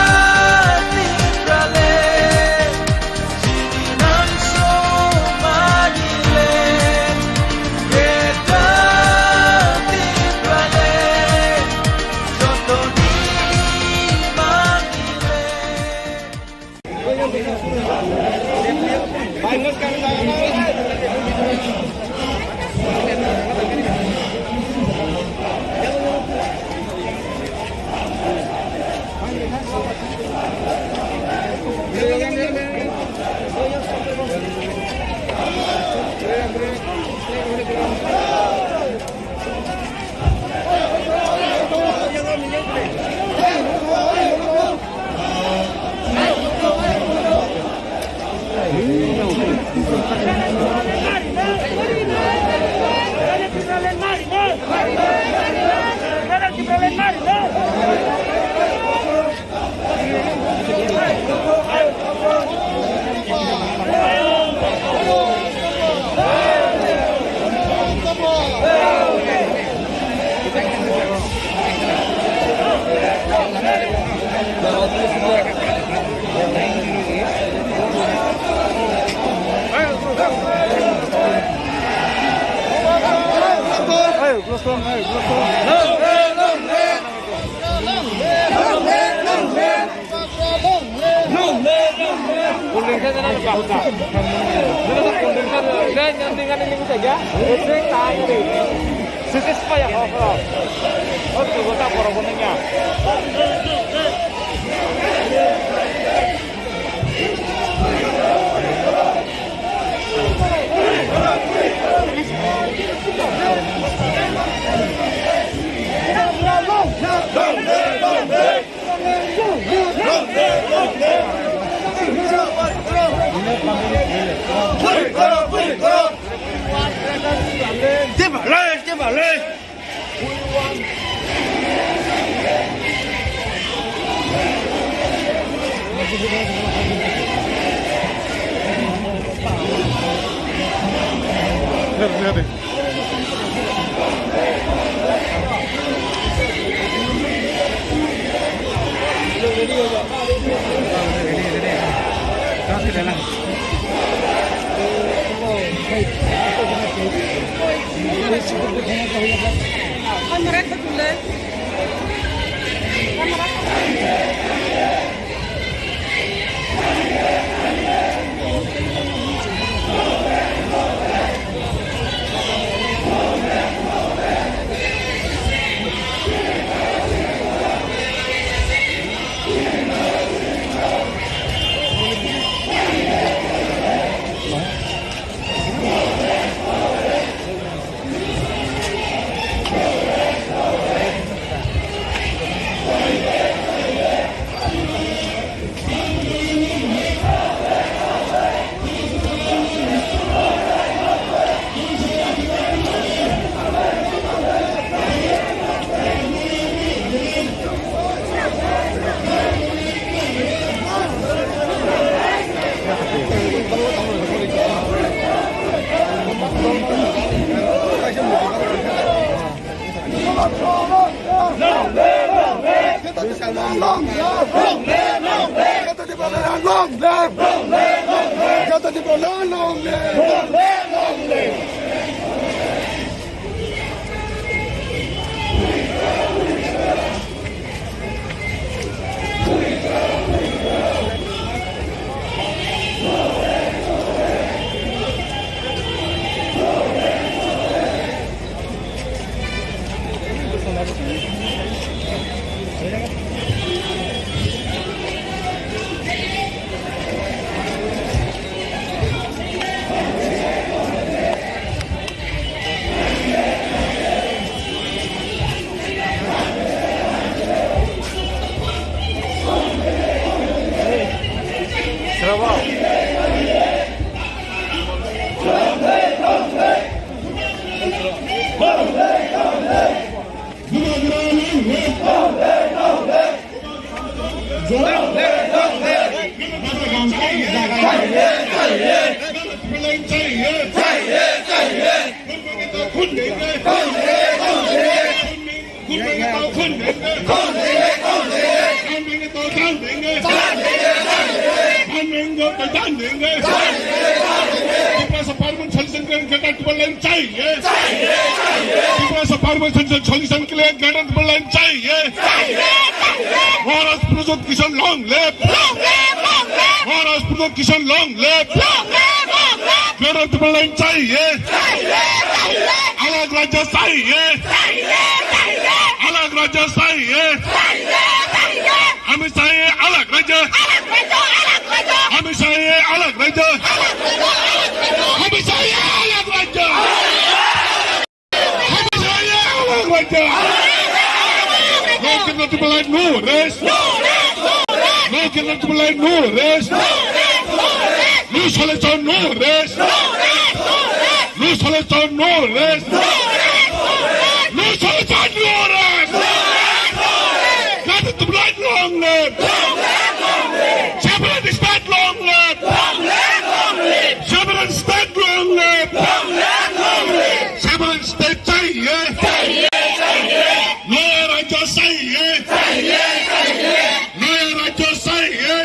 solution के लिए गणतंत्र लाइन चाहिए। महाराष्ट्र प्रदेश किसान लॉन्ग लिव, महाराष्ट्र प्रदेश किसान लॉन्ग लिव, गणतंत्र लाइन चाहिए। अलग राज्य चाहिए, अलग राज्य चाहिए, हमें चाहिए अलग राज्य, हमें चाहिए अलग राज्य, हमें चाहिए अलग राज्य, हमें चाहिए अलग राज्य। No gणतंत्र लाइन, no rest, no gणतंत्र line, no rest, no solution, no rest, no solution, no rest, no solution, no rest. Gणतंत्र line long live, separate state long live, separate state long live, separate state चाहिए, नया राज्य चाहिए, नया राज्य चाहिए,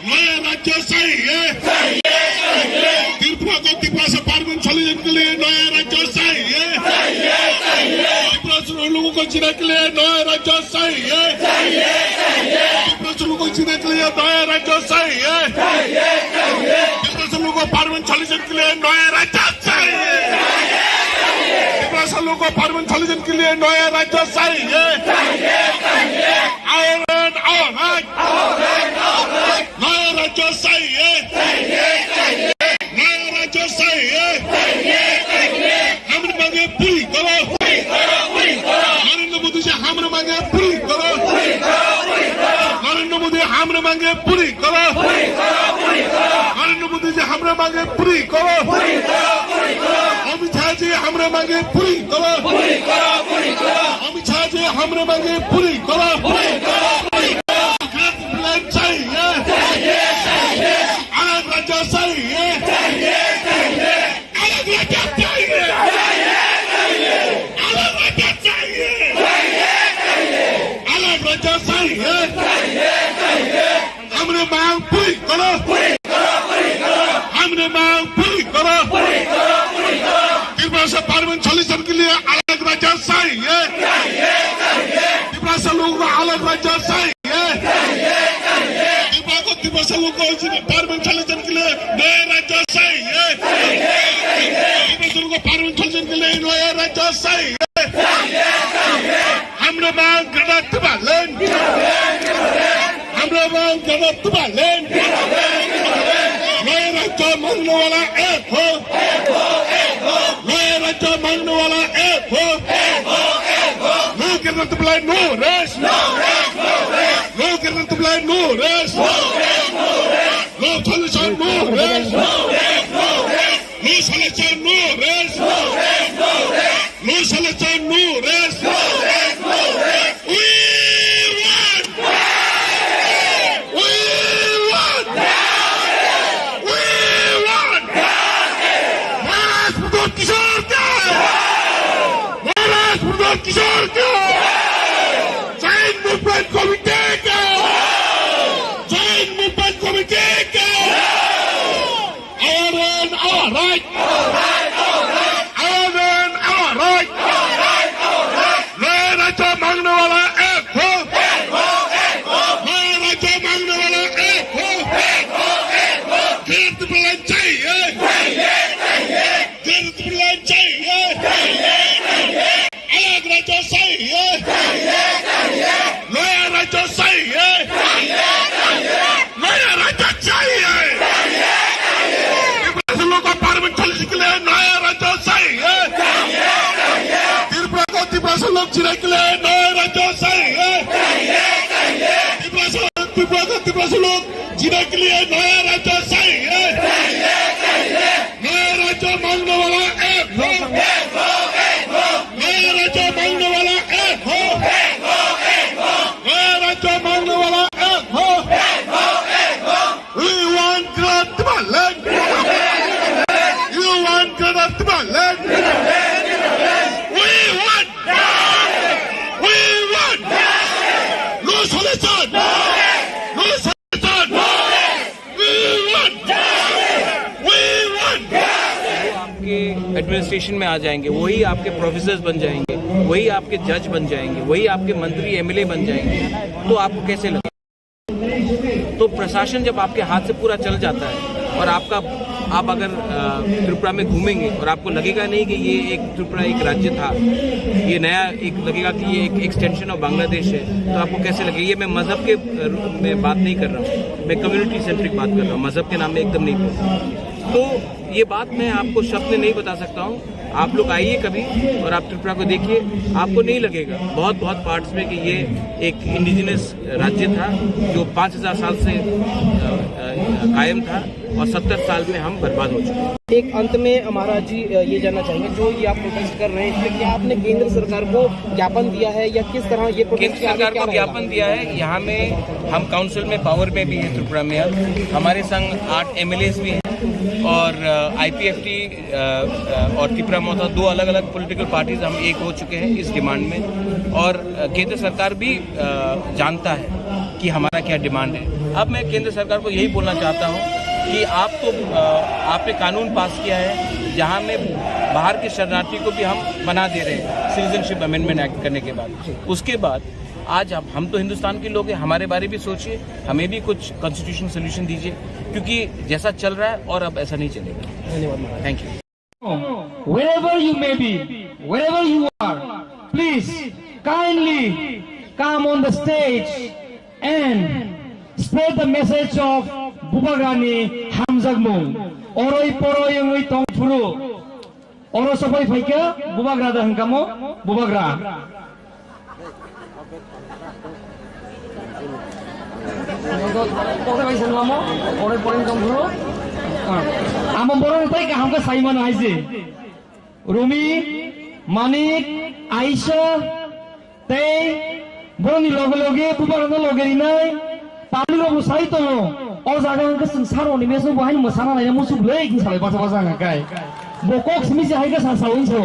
नया राज्य चाहिए, त्रिपुरा को त्रिपुरा से पार्वती सॉल्यूशन के लिए नया राज्य चाहिए, त्रिपुरा से लोगों को जीने के लिए नया राज्य चाहिए, त्रिपुरा से लोगों को जीने के लिए नया राज्य चाहिए, त्रिपुरा से लोगों को पार्वती सॉल्यूशन के लिए नया राज्य चाहिए, त्रिपुरा से लोगों को पार्वती सॉल्यूशन के लिए नया राज्य चाहिए। आयरन ऑलराइट, नया राज्य चाहिए, नया राज्य चाहिए, हमने मांगे पूरी करो, नरेंद्र मोदी जी हमने मांगे पूरी करो, नरेंद्र मोदी हमने मांगे पूरी करो, नरेंद्र मोदी जी हमने मांगे पूरी करो, अमित शाह जी हमने मांगे पूरी करो, अमित शाह जी हमने मांगे पूरी करो, चाहिए, अलग राज्य चाहिए, अलग राज्य चाहिए, अलग राज्य चाहिए, अलग राज्य चाहिए, हमने मांग पूरी करो, हमने मांग पूरी करो, त्रिपुरा से पार्वती सॉल्यूशन के लिए अलग राज्य चाहिए, त्रिपुरा से लोगों को अलग राज्य चाहिए, त्रिपुरा से लोगों को पार्वती सॉल्यूशन के लिए नया राज्य चाहिए, त्रिपुरा से लोगों को पार्वती सॉल्यूशन के लिए नया राज्य चाहिए, हमने मांग गणतंत्र लाइन, हमने मांग गणतंत्र लाइन, नया राज्य मांगने वाला एक हो, नया राज्य मांगने वाला एक हो, नो गणतंत्र लाइन, नो रेस्ट, नो गणतंत्र line, no rest, no solution, no rest, no solution, no rest, no solution, no rest, we want, we want, we want, Maharashtra Pradesh किशोर का, महाराष्ट्र प्रदेश किशोर का, जैन मूवमेंट कमिटी का, जैन मूवमेंट कमिटी का, आयरन ऑलराइट, आयरन ऑलराइट, नया राज्य मांगने वाला एक हो, नया राज्य मांगने वाला एक हो, गणतंत्र लाइन चाहिए, गणतंत्र लाइन चाहिए, अलग राज्य चाहिए, नया राज्य चाहिए, नया राज्य चाहिए, त्रिपुरा से लोगों को पार्वती सॉल्यूशन के लिए नया राज्य चाहिए, त्रिपुरा को त्रिपुरा से लोग जीने के लिए नया राज्य चाहिए, त्रिपुरा को त्रिपुरा से लोग जीने के लिए नया राज्य चाहिए, नया राज्य मांगने वाला एक हो, Netherlands. We want. We want. No solution. No solution. We want. We want. आपके एडमिनिस्ट्रेशन में आ जाएंगे, वही आपके प्रोफेसर्स बन जाएंगे, वही आपके जज बन जाएंगे, वही आपके मंत्री एमएलए बन जाएंगे, तो आपको कैसे लगे? तो प्रशासन जब आपके हाथ से पूरा चल जाता है और आप अगर त्रिपुरा में घूमेंगे और आपको लगेगा नहीं कि ये एक त्रिपुरा एक राज्य था, ये नया एक लगेगा कि ये एक एक्सटेंशन ऑफ बांग्लादेश है, तो आपको कैसे लगेगा? ये मैं मज़हब के में बात नहीं कर रहा हूँ, मैं कम्युनिटी सेंट्रिक बात कर रहा हूँ, मज़हब के नाम में एकदम नहीं बोल रहा। तो ये बात मैं आपको शब्द में नहीं बता सकता हूँ। आप लोग आइए कभी और आप त्रिपुरा को देखिए, आपको नहीं लगेगा बहुत पार्ट्स में कि ये एक इंडिजिनस राज्य था जो 5000 साल से कायम था और 70 साल में हम बर्बाद हो चुके हैं। एक अंत में महाराज जी ये जानना चाहेंगे, जो ये आप प्रोटेस्ट कर रहे हैं इसमें क्या आपने केंद्र सरकार को ज्ञापन दिया है या किस तरह ये केंद्र सरकार को ज्ञापन दिया है? यहाँ में हम काउंसिल में पावर में भी है त्रिपुरा में, अब हमारे संग 8 एमएलएस भी हैं और आईपीएफटी और त्रिपुरा मोथा 2 अलग पॉलिटिकल पार्टीज हम एक हो चुके हैं इस डिमांड में, और केंद्र सरकार भी जानता है कि हमारा क्या डिमांड है। अब मैं केंद्र सरकार को यही बोलना चाहता हूँ कि आपने कानून पास किया है जहाँ में बाहर के शरणार्थी को भी हम बना दे रहे हैं सिटीजनशिप अमेंडमेंट एक्ट करने के बाद। उसके बाद आज हम तो हिंदुस्तान के लोग हैं, हमारे बारे भी सोचिए, हमें भी कुछ कॉन्स्टिट्यूशन सोल्यूशन दीजिए, क्योंकि जैसा चल रहा है और अब ऐसा नहीं चलेगा। धन्यवाद। Thank you. Wherever you may be, wherever you are, please kindly come on the stage and spread the message of Bubagrani Hamzagmung. Oroi poroi ngui tongpuru. Oro sopai faika Bubagra da hangkamo Bubagra. Among Boron Take Hamka Simon Isaac Rumi Manik Aisha Tay Boni Logologe Bubarano Logerinai Pablo Saito or Zagan Saro Nimeso behind Masana and Musu Blake in Salapasa Kai Bokox Miss Higas and Saunso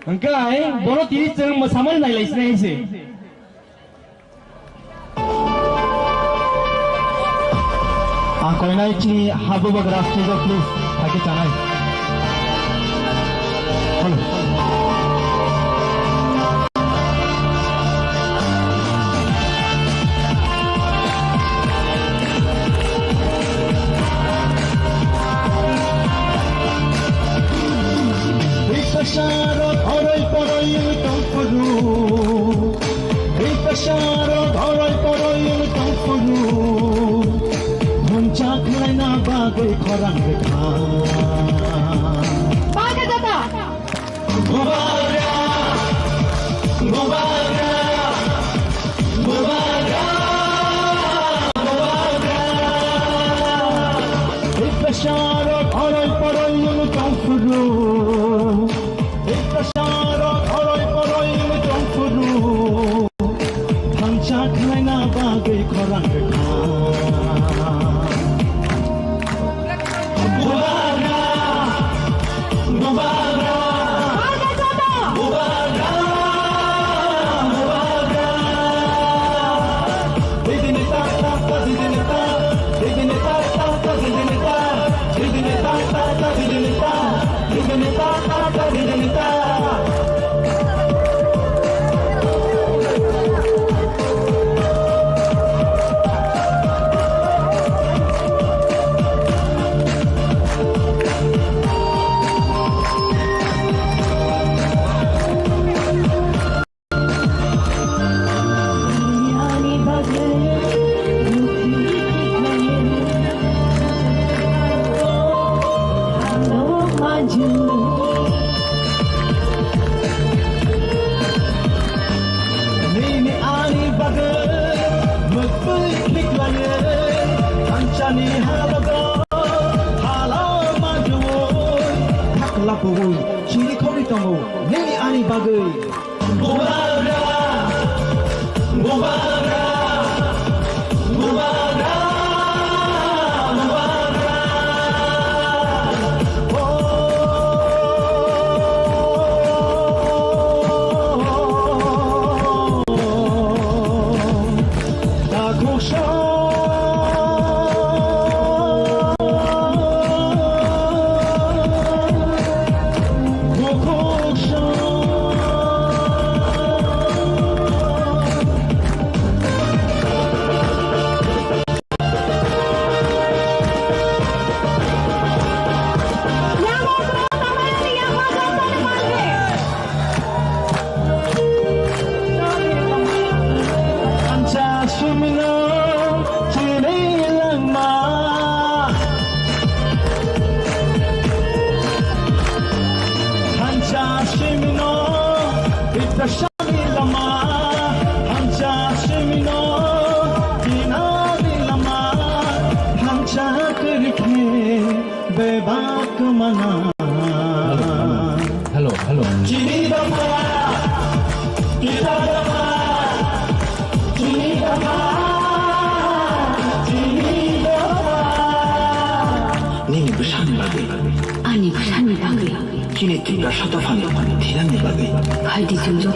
and Kai Bono Tiris Masama Nice. कोयनाची हाबुबग राष्ट्रीय प्लीज आगे चलाएं। Hello hello Nini bersani bagai, Ani bersani bagai, kini tiga satu fani tidak bagai. Hai di junjung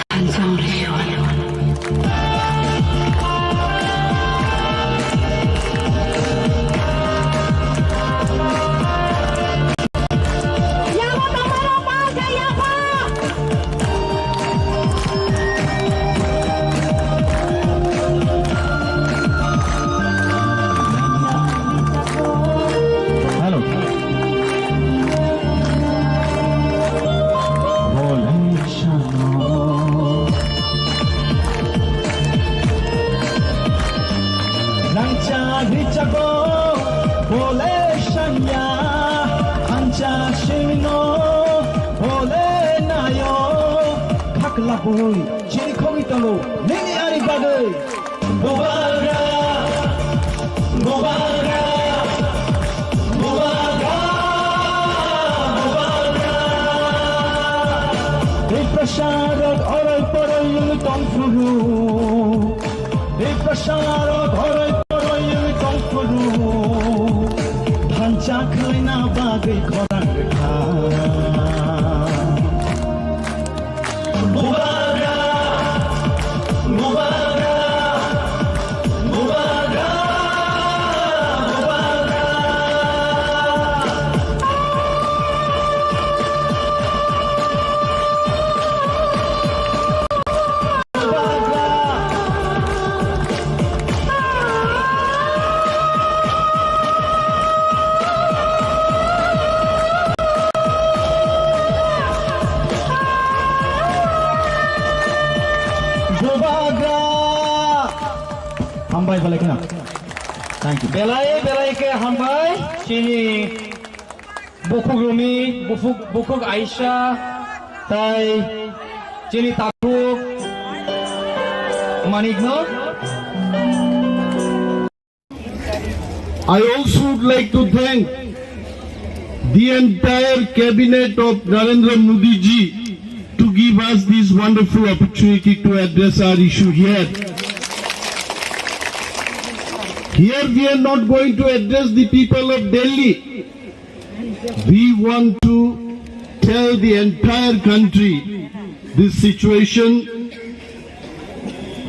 tanjang resyuan. Boy, jadi kami tahu, nini ari bagai, Bobaga, Bobaga, Bobaga, Bobaga. Deprasyarat orai-orai yang tongfuru, Deprasyarat orai-orai yang tongfuru, Hancak lena bagai korang dekat. Hambai balik na. Thank you. Belai ke hambai. Sini Bukuk Rumi, Bukuk Aisyah, tai Sini Takuk, Manikno. I also would like to thank the entire cabinet of Narendra Modi ji to give us this wonderful opportunity to address our issue here. Here we are not going to address the people of Delhi. We want to tell the entire country this situation,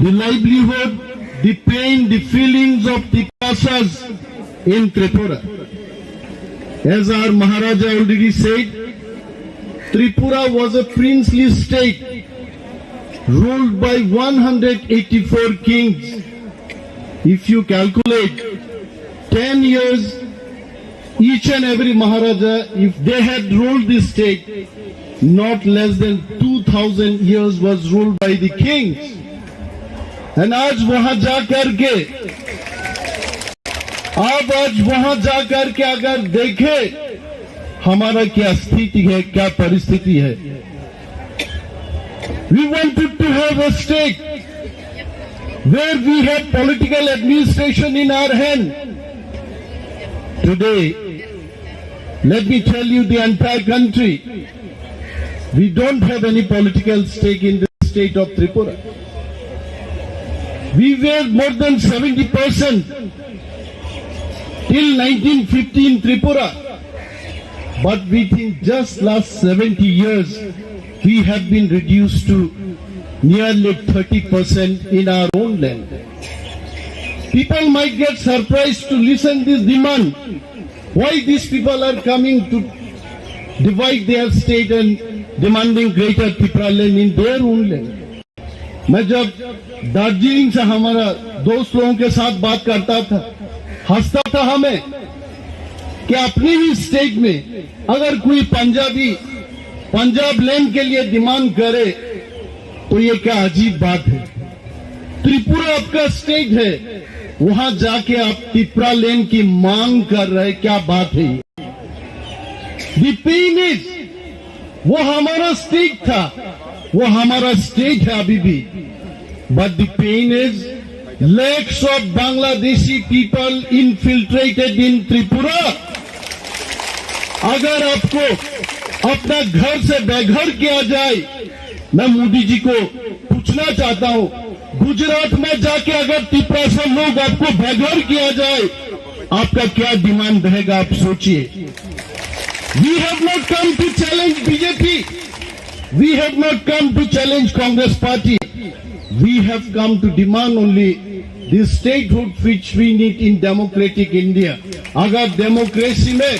the livelihood, the pain, the feelings of the Tiprasas in Tripura. As our Maharaja already said, Tripura was a princely state ruled by 184 kings. If you calculate 10 years, each and every Maharaja, if they had ruled this state, not less than 2000 years was ruled by the kings. And आज वहां जाकर के अगर देखे हमारा क्या स्थिति है, क्या परिस्थिति है. We wanted to have a state where we have political administration in our hand. Today, let me tell you the entire country, we don't have any political stake in the state of Tripura. We were more than 70% till 1950 in Tripura. But within just last 70 years, we have been reduced to nearly 30% in our own land. People might get surprised to listen this demand. Why these people are coming to divide their state and demanding greater Tripura land in their own land. मैं जब दार्जिलिंग से हमारा दोस्त लोगों के साथ बात करता था, हंसता था हमें कि अपनी ही स्टेट में अगर कोई पंजाबी पंजाब लैंड के लिए डिमांड करे तो ये क्या अजीब बात है. त्रिपुरा आपका स्टेट है, वहां जाके आप त्रिपुरा लैंड की मांग कर रहे, क्या बात है. द पेन इज, वो हमारा स्टेट था, वो हमारा स्टेट है अभी भी. But the pain is lakhs of Bangladeshi people infiltrated in Tripura. अगर आपको अपना घर से बेघर किया जाए, मैं मोदी जी को पूछना चाहता हूं, गुजरात में जाके अगर त्रिपुरा से लोग आपको बेघर किया जाए, आपका क्या डिमांड रहेगा, आप सोचिए। We have not come to challenge BJP. We have not come to challenge Congress party. We have come to demand only the statehood which we need in democratic India. अगर डेमोक्रेसी में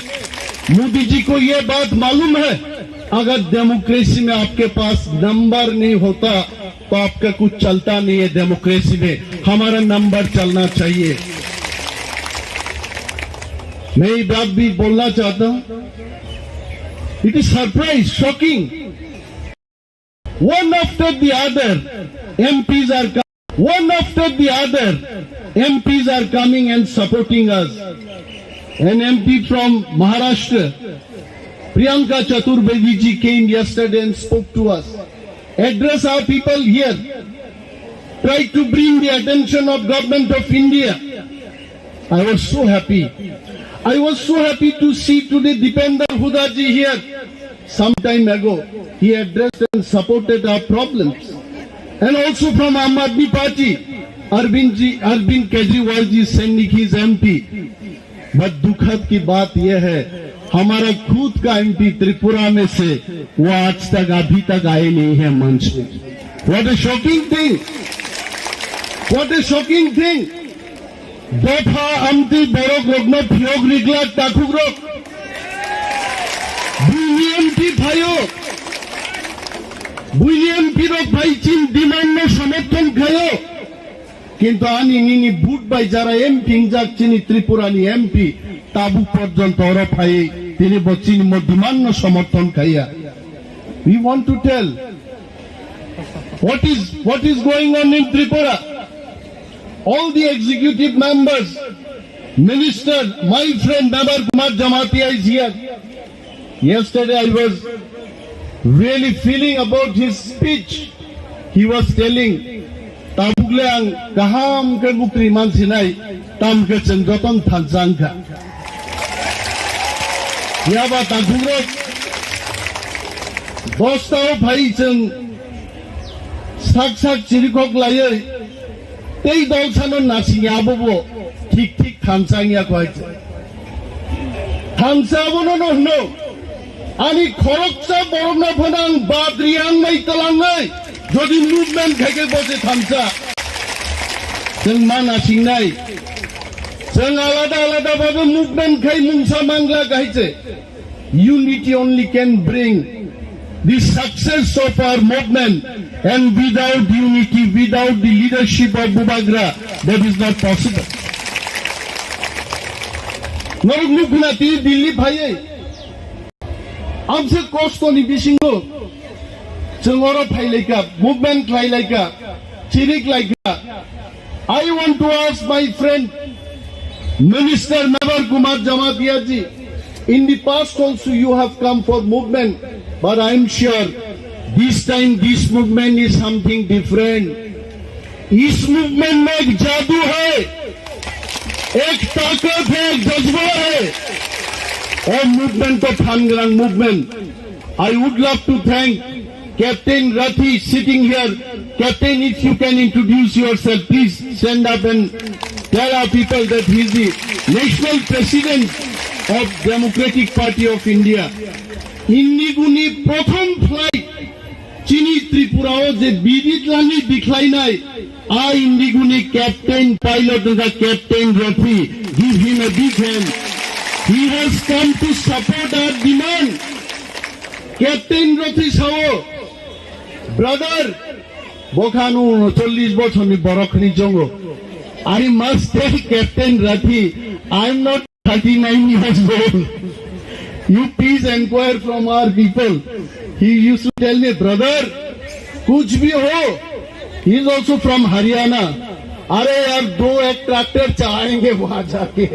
मोदी जी को ये बात मालूम है, अगर डेमोक्रेसी में आपके पास नंबर नहीं होता तो आपका कुछ चलता नहीं है। डेमोक्रेसी में हमारा नंबर चलना चाहिए। मैं ये बात भी बोलना चाहता हूं, it is surprise, shocking, one after the other MPs are coming and supporting us. An MP from Maharashtra, Priyanka Chaturvedi ji, came yesterday and spoke to us, address our people here, tried to bring the attention of government of India. I was so happy. I was so happy to see today Dipender Huda ji here. Some time ago, he addressed and supported our problems. And also from Aam Aadmi Party, Arvind Kejriwal ji sending his MP. But दुखद की बात यह है, हमारा खुद का एमपी त्रिपुरा में से वो आज तक अभी तक आए नहीं है मंच में। What a shocking thing! What a shocking thing! दफा अमती बोरोक रोगनो फियोग रिगलाक ताकुक रोक William Pirok भाई चीन डिमांड में समर्थन खायो, কিন্তু আনি নিনি ভোট বাই যারা এমপি যাচ্ছেন ত্রিপুরানি এমপি তাবু পর্যন্ত ওরা ভাই তিনি বচ্চিন ডিমান্ড সমর্থন খাইয়া। We want to tell what is going on in Tripura. All the executive members, minister, my friend Nabar Kumar Jamatia is here. Yesterday I was really feeling about his speech. He was telling Tabugle ang kaham ke bukri man sinai tam ke cendoton tanzangka. Ya ba tagurok dostao bhai cheng sak chirikok laye tei dolsano nasi abobo ঠিক থানসাংয়া কয়েছে থানসাবনো নহনো ani খরকসা বরনা ফনাং বাদ্রিয়াং নাই তলাঙ্গাই যদি মুভমেন্ট থেকে বসে থামসা जों मानासिं नाय जों आलादा भावे मुभमेंट खाय मुंसा मांगला गायचे unity only can bring the success of our movement, and without unity, without the leadership of Bubagra, that is not possible. नरक मुखना ती दिल्ली भाई हमसे कोस्तोनी बिसिंगो जोंगरो फाइलायका मुभमेंट खायलायका चिरिक लायका। I want to ask my friend Minister Nabar Kumar Jamatia ji, in the past also you have come for movement, but I am sure this time this movement is something different. इस movement में एक जादू है, एक ताकत है, एक जज्बा है, और movement तो थानग्रांग movement. I would love to thank Captain Rathi sitting here. Captain, if you can introduce yourself, please stand up and tell our people that he is the national president of Democratic Party of India. Indiguni prothom flight Chini Tripurao je bidit lani diklai nai. I Indiguni captain pilot the Captain Rathi. Give him a big hand. He has come to support our demand. Captain Rathi sao brother Bokhanu 40 বছর বরখনি জঙ্গ। I must tell Captain Rathi, I am not 39 years old. You please inquire from our people. He used to tell me, brother, कुछ भी हो. He is also from Haryana. अरे यार 2-1 ट्रैक्टर चलाएंगे वहां जाके,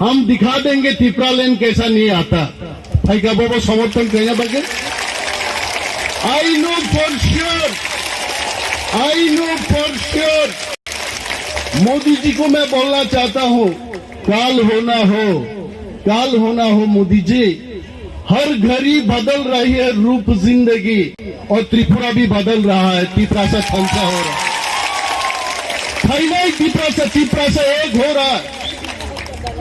हम दिखा देंगे त्रिपुरा लैंड कैसा नहीं आता। भाई का बाबा समर्थन करेगा बगे। I know for sure Modi ji को मैं बोलना चाहता हूं, काल होना हो मोदी जी, हर घड़ी बदल रही है रूप जिंदगी, और त्रिपुरा भी बदल रहा है। त्रिपुरा से खलसा हो रहा है, नहीं त्रिपुरा से एक हो रहा है।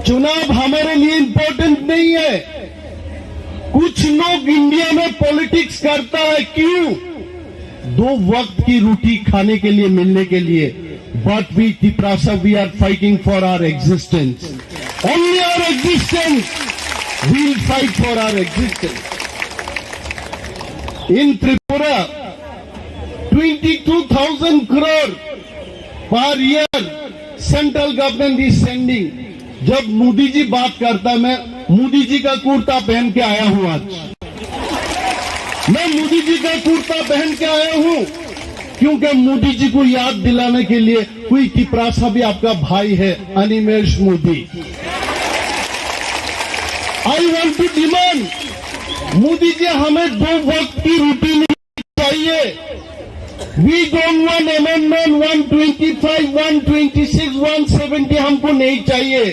चुनाव हमारे लिए इंपॉर्टेंट नहीं है। कुछ लोग इंडिया में पॉलिटिक्स करता है, क्यों? 2 वक्त की रोटी खाने के लिए, मिलने के लिए। But we Tripura, we are fighting for our existence, only our existence, we'll fight for our existence. In Tripura 22,000 crore per year central government is sending. जब मोदी जी बात करता, मैं मोदी जी का कुर्ता पहन के आया हूं आज। मैं मोदी जी का कुर्ता पहन के आया हूं क्योंकि मोदी जी को याद दिलाने के लिए कोई त्रिपुरा भी आपका भाई है, Animesh Modi. I want to demand, Modi ji हमें 2 वक्त की रोटी नहीं चाहिए। वी डोंट वांट अमेंडमेंट 125, 126, 170 हमको नहीं चाहिए।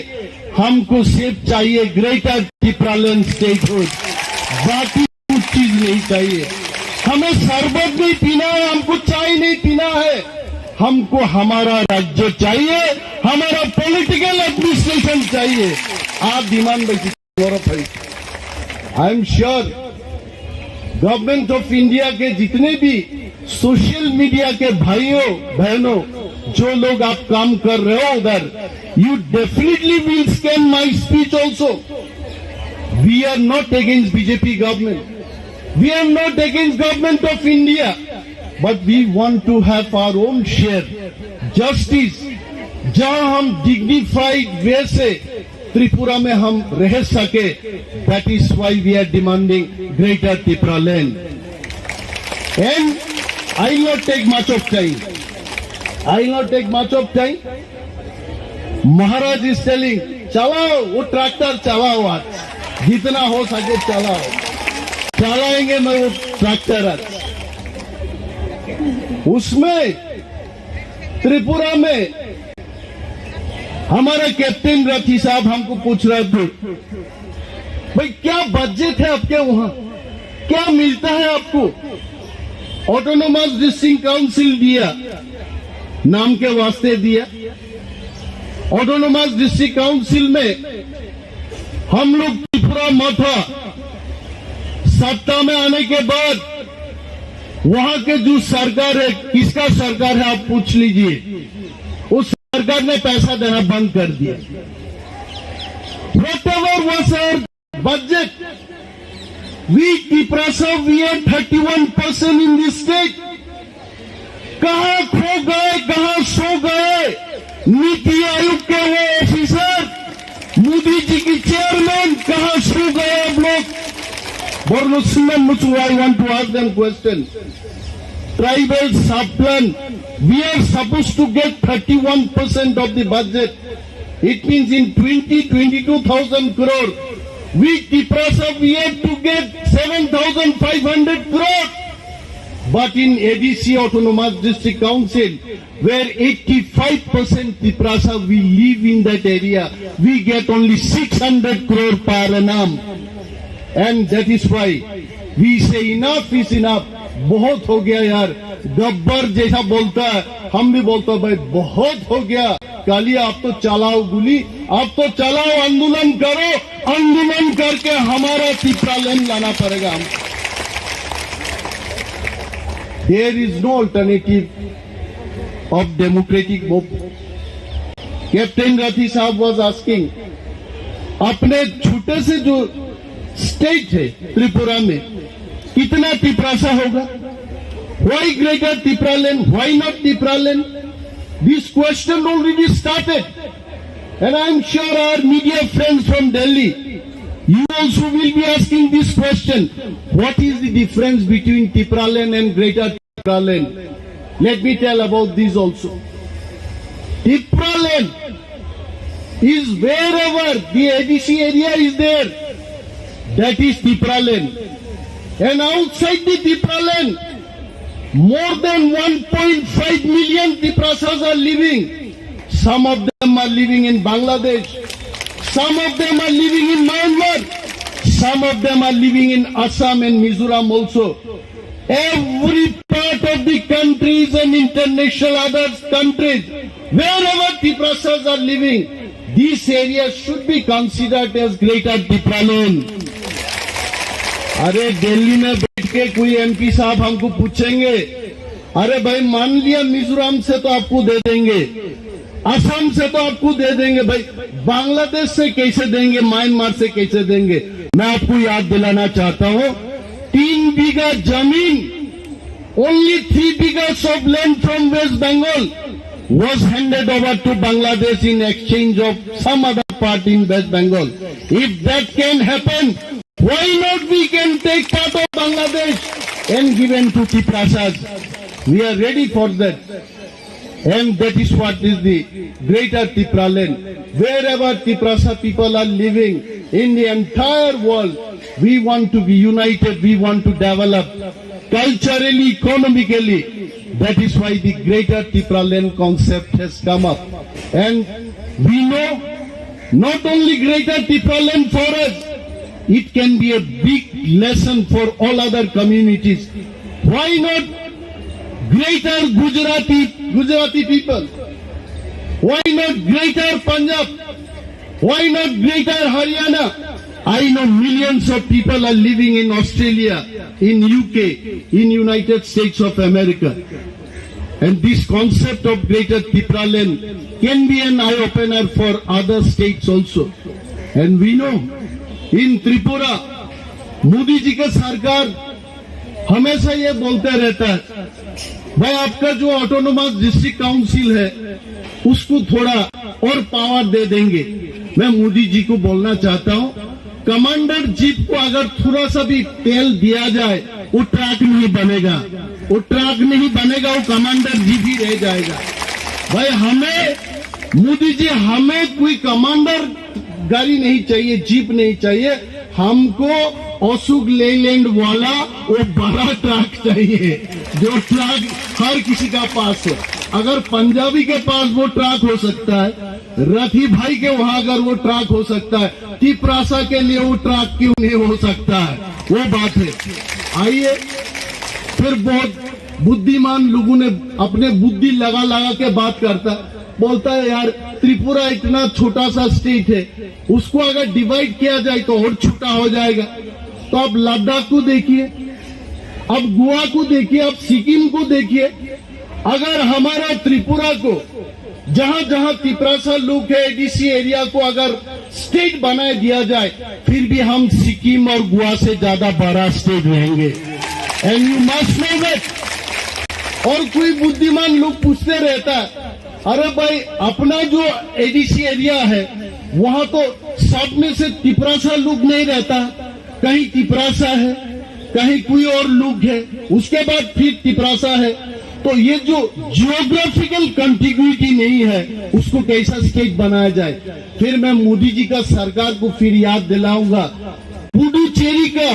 हमको सिर्फ चाहिए ग्रेटर त्रिपुरालैंड स्टेटहुड, बाकी कुछ चीज नहीं चाहिए। हमें शरबत नहीं पीना है, हमको चाय नहीं पीना है, हमको हमारा राज्य चाहिए, हमारा पॉलिटिकल एडमिनिस्ट्रेशन चाहिए। आप demand basis I am sure government of India के जितने भी सोशल मीडिया के भाइयों बहनों, जो लोग आप काम कर रहे हो उधर, you definitely will scan my speech also. We are not against BJP government, we are not against government of India, but we want to have our own share justice, जहां हम डिग्निफाइड वे से त्रिपुरा में हम रह सके। That is why we are demanding greater Tripura land. And I not take much of time, Maharaj is telling, चलाओ वो ट्रैक्टर, चलाओ आज जितना हो सके चलाओ, चलाएंगे मैं वो ट्रैक्टर आज। उसमें त्रिपुरा में हमारे कैप्टन रथी साहब हमको पूछ रहे थे, भाई क्या बजट है आपके वहां, क्या मिलता है आपको? ऑटोनोमस डिस्ट्रिक्ट काउंसिल दिया, नाम के वास्ते दिया। ऑटोनोमस डिस्ट्रिक्ट काउंसिल में हम लोग त्रिपुरा मथा सत्ता में आने के बाद वहां के जो सरकार है, किसका सरकार है आप पूछ लीजिए, उस सरकार ने पैसा देना बंद कर दिया। Whatever was our budget, we Tripura we are 31% in this state. कहां खो गए, कहां सो गए नीति आयोग के वो ऑफिसर, मोदी जी की चेयरमैन, कहां सो गए आप लोग? I want to ask them question. Tribal sub-plan, we are supposed to get 31% of the budget. It means in 22,000 crore, we Tripura, we have to get 7,500 crore. But in ADC, Autonomous District Council, where 85% Tripura, we live in that area, we get only 600 crore per annum. And that is why we say enough is enough. बहुत हो गया यार, गब्बर जैसा बोलता है, हम भी बोलते हैं भाई बहुत हो गया। कालिया आप तो चलाओ गोली, आप तो चलाओ, आंदोलन करो, आंदोलन करके हमारा त्रिपुरा लैंड लाना पड़ेगा हम। There is no alternative of democratic movement. Captain Rathi साहब was asking, अपने छोटे से जो स्टेट है त्रिपुरा में, कितना त्रिपुरा होगा? Why greater Tripura land? Why not Tripura land? This question already started, and I am sure our media friends from Delhi, you also will be asking this question: what is the difference between Tripura land and greater Tripura land? Let me tell about this also. Tripura land is wherever the ADC area is there. That is Tripura land. And outside the Tripura land, more than 1.5 million Tripuras are living. Some of them are living in Bangladesh. Some of them are living in Myanmar. Some of them are living in Assam and Mizoram also. Every part of the countries and international other countries, wherever Tiprasas are living, these areas should be considered as Greater Tipraland. अरे दिल्ली में बैठ के कोई एमपी साहब हमको पूछेंगे, अरे भाई मान लिया मिजोरम से तो आपको दे देंगे, असम से तो आपको दे देंगे, भाई बांग्लादेश से कैसे देंगे, म्यांमार से कैसे देंगे? मैं आपको याद दिलाना चाहता हूं, 3 बीघा जमीन, only 3 बीघाs of land from West Bengal was handed over to Bangladesh in exchange of some other part in West Bengal. If that can happen, why not we can take part of Bangladesh and given to Tiprasas? We are ready for that. And that is what is the Greater Tipraland. Wherever Tiprasa people are living in the entire world, we want to be united, we want to develop culturally, economically. That is why the Greater Tipraland concept has come up. And we know not only Greater Tipraland for us, it can be a big lesson for all other communities. Why not Greater Gujarati people? Why not Greater Punjab? Why not Greater Haryana? I know millions of people are living in Australia, in UK, in United States of America. And this concept of Greater Tipraland can be an eye-opener for other states also. And we know, in Tripura, Modi ji का सरकार हमेशा ये बोलते रहता है, भाई आपका जो ऑटोनोमस डिस्ट्रिक्ट काउंसिल है उसको थोड़ा और पावर दे देंगे। मैं मोदी जी को बोलना चाहता हूं, कमांडर जीप को अगर थोड़ा सा भी तेल दिया जाए वो ट्रक नहीं बनेगा, वो ट्रक नहीं बनेगा, वो कमांडर जीप ही रह जाएगा। भाई हमें मोदी जी, हमें कोई कमांडर गाड़ी नहीं चाहिए, जीप नहीं चाहिए, हमको अशोक लेलैंड वाला वो बड़ा ट्रक चाहिए, जो ट्रक हर किसी का पास है। अगर पंजाबी के पास वो ट्रक हो सकता है, रथी भाई के वहां अगर वो ट्रक हो सकता है, तिपरासा के लिए वो ट्रक क्यों नहीं हो सकता है? वो बात है। आइए, फिर बहुत बुद्धिमान लोगों ने अपने बुद्धि लगा लगा के बात करता है, बोलता है यार त्रिपुरा इतना छोटा सा स्टेट है, उसको अगर डिवाइड किया जाए तो और छोटा हो जाएगा। तो आप लद्दाख को देखिए, अब गोवा को देखिए, अब सिक्किम को देखिए। अगर हमारा त्रिपुरा को जहां जहां तिपरासा लोग है, एडीसी एरिया को अगर स्टेट बना दिया जाए, फिर भी हम सिक्किम और गोवा से ज्यादा बड़ा स्टेट रहेंगे। And you must know that. और कोई बुद्धिमान लोग पूछते रहता है, अरे भाई अपना जो एडीसी एरिया है वहां तो सब में से तिपरासा लोग नहीं रहता, कहीं तिपरासा है, कहीं कोई और लोग है, उसके बाद फिर तिपरासा है। तो ये जो जियोग्राफिकल कंटिग्यूटी नहीं है, उसको कैसा स्टेट बनाया जाए? फिर मैं मोदी जी का सरकार को फिर याद दिलाऊंगा, पुडुचेरी का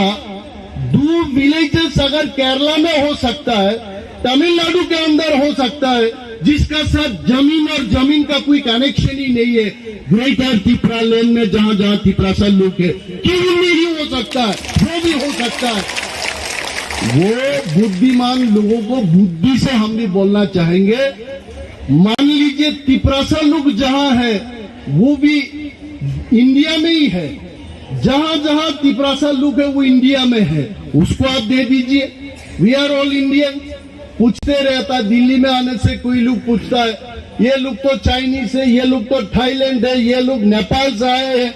2 विलेजेस अगर केरला में हो सकता है, तमिलनाडु के अंदर हो सकता है, जिसका साथ जमीन और जमीन का कोई कनेक्शन ही नहीं है, ग्रेटर तिपरालैंड में जहां जहां तिपरासा लोग है, क्यों नहीं हो सकता है? वो भी हो सकता है। वो बुद्धिमान लोगों को बुद्धि से हम भी बोलना चाहेंगे। मान लीजिए तिपरासा लोग जहां है वो भी इंडिया में ही है, जहां जहां तिपरासा लोग है वो इंडिया में है, उसको आप दे दीजिए। We are all Indian. पूछते रहता है, दिल्ली में आने से कोई लोग पूछता है, ये लोग तो चाइनीज है, ये लोग तो थाईलैंड है, ये लोग नेपाल से आए हैं।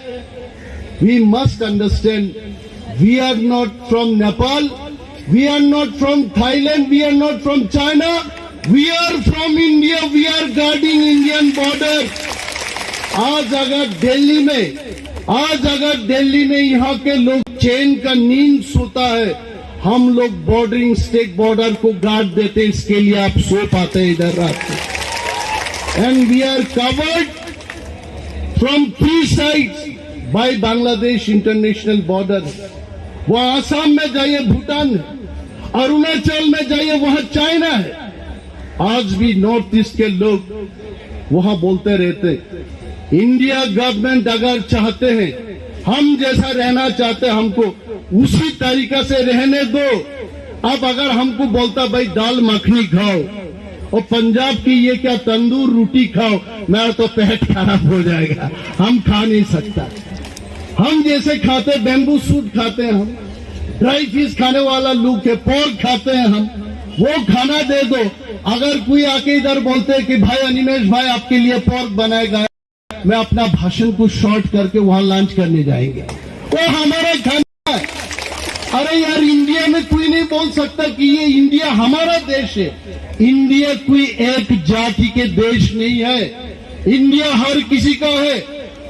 We must understand, we are not from Nepal, we are not from Thailand, we are not from China, we are from India, we are guarding Indian border. आज अगर दिल्ली में यहाँ के लोग चैन का नींद सोता है, हम लोग बॉर्डरिंग स्टेट बॉर्डर को गार्ड देते, इसके लिए आप सो पाते हैं इधर रात को। And we are covered from 3 sides by Bangladesh international border. वो आसाम में जाइए भूटान है, अरुणाचल में जाइए वहां चाइना है। आज भी नॉर्थ ईस्ट के लोग वहां बोलते रहते, इंडिया गवर्नमेंट अगर चाहते हैं हम जैसा रहना चाहते हमको उसी तरीका से रहने दो। अब अगर हमको बोलता भाई दाल मखनी खाओ और पंजाब की ये क्या तंदूर रोटी खाओ, मेरा तो पेट खराब हो जाएगा, हम खा नहीं सकता। हम जैसे खाते बैम्बू सूट खाते हैं, हम ड्राई फिश खाने वाला लोग है, पोर्क खाते हैं हम, वो खाना दे दो। अगर कोई आके इधर बोलते कि भाई अनिमेश भाई आपके लिए पोर्क बनाएगा, मैं अपना भाषण को शॉर्ट करके वहां लंच करने जाएंगे, वो हमारा खाना है। अरे यार, इंडिया में कोई नहीं बोल सकता कि ये इंडिया हमारा देश है। इंडिया कोई एक जाति के देश नहीं है, इंडिया हर किसी का है।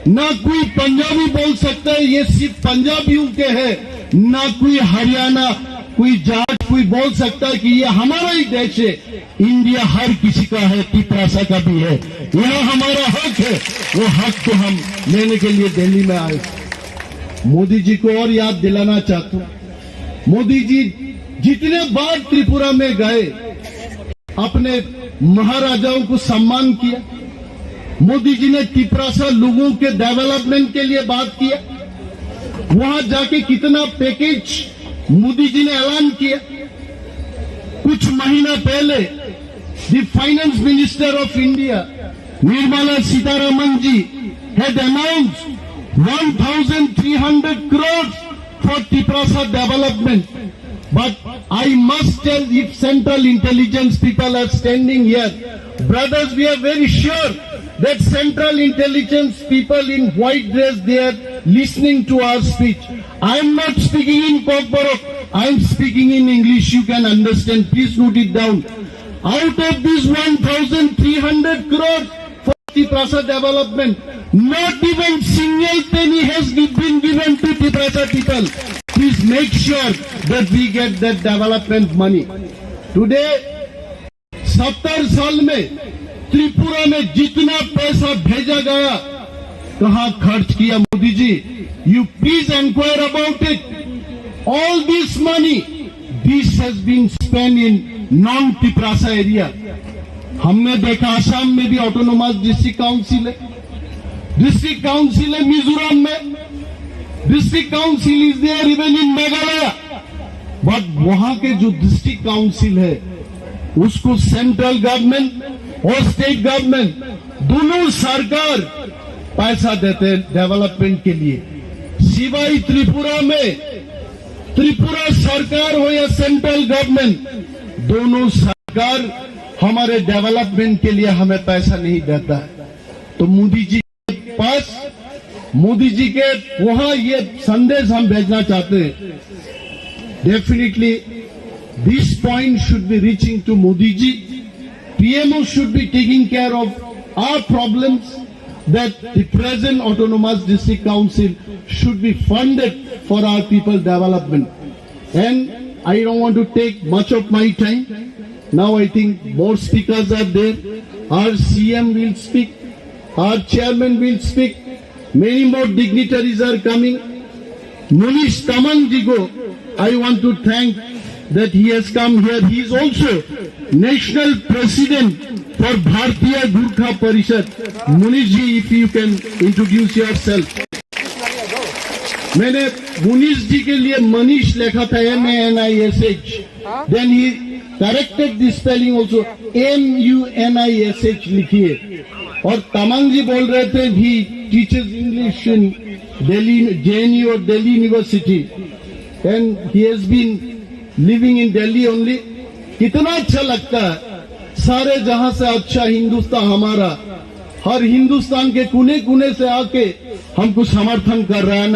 ना कोई पंजाबी बोल सकता है ये सिर्फ पंजाबियों के है, ना कोई हरियाणा कोई जाट कोई बोल सकता है कि ये हमारा ही देश है। इंडिया हर किसी का है, तिपरासा का भी है, यह हमारा हक है। वो हक को हम लेने के लिए दिल्ली में आए। मोदी जी को और याद दिलाना चाहता हूं, मोदी जी जितने बार त्रिपुरा में गए अपने महाराजाओं को सम्मान किया। मोदी जी ने तिपरासा लोगों के डेवलपमेंट के लिए बात किया। वहां जाके कितना पैकेज मोदी जी ने ऐलान किया। कुछ महीना पहले the finance minister of India Nirmala Sitharaman ji had announced 1,300 crores for Tiprasa development. But I must tell, if Central Intelligence people are standing here, brothers, we are very sure that Central Intelligence people in white dress, they are listening to our speech. I am not speaking in Kokborok, I am speaking in English, you can understand, please note it down. Out of this 1,300 crores for Tiprasa development, not even single penny has been given to Tiprasa people. Please make sure that we get that development money. Today, 70 साल में त्रिपुरा में जितना पैसा भेजा गया, कहां खर्च किया Modi ji? You please inquire about it. All this money, this has been spent in non-Tiprasa area. हमने देखा आसाम में भी ऑटोनोमस डिस्ट्रिक्ट काउंसिल है, डिस्ट्रिक्ट काउंसिल है मिजोरम में, district council is there even in Meghalaya. But वहां के जो डिस्ट्रिक्ट काउंसिल है उसको सेंट्रल गवर्नमेंट और स्टेट गवर्नमेंट दोनों सरकार पैसा देते हैं डेवलपमेंट के लिए। सिवाय त्रिपुरा में, त्रिपुरा सरकार हो या सेंट्रल गवर्नमेंट, दोनों सरकार हमारे डेवलपमेंट के लिए हमें पैसा नहीं देता। तो मोदी जी के पास, मोदी जी के वहां ये संदेश हम भेजना चाहते हैं। Definitely this point should be reaching to Modi ji. PMO should be taking care of our problems, that the present autonomous district council should be funded for our people development. And I don't want to take much of my time. Now I think more speakers are there. Our CM will speak, our chairman will speak, many more dignitaries are coming. Munish Tamang ji ko I want to thank that he has come here. He is also national president for Bharatiya Gurkha Parishad. Munish ji, if you can introduce yourself. मैंने मुनीश जी के लिए मनीष लिखा था MANISH, then he corrected the spelling also, MUNISH लिखिए। और तमंग जी बोल रहे थे he teaches English in Delhi, JNU और Delhi University, and he has been living in Delhi only. कितना अच्छा लगता है, सारे जहां से अच्छा हिंदुस्तान हमारा, हर हिंदुस्तान के कोने कोने से आके हमको समर्थन कर रहा है।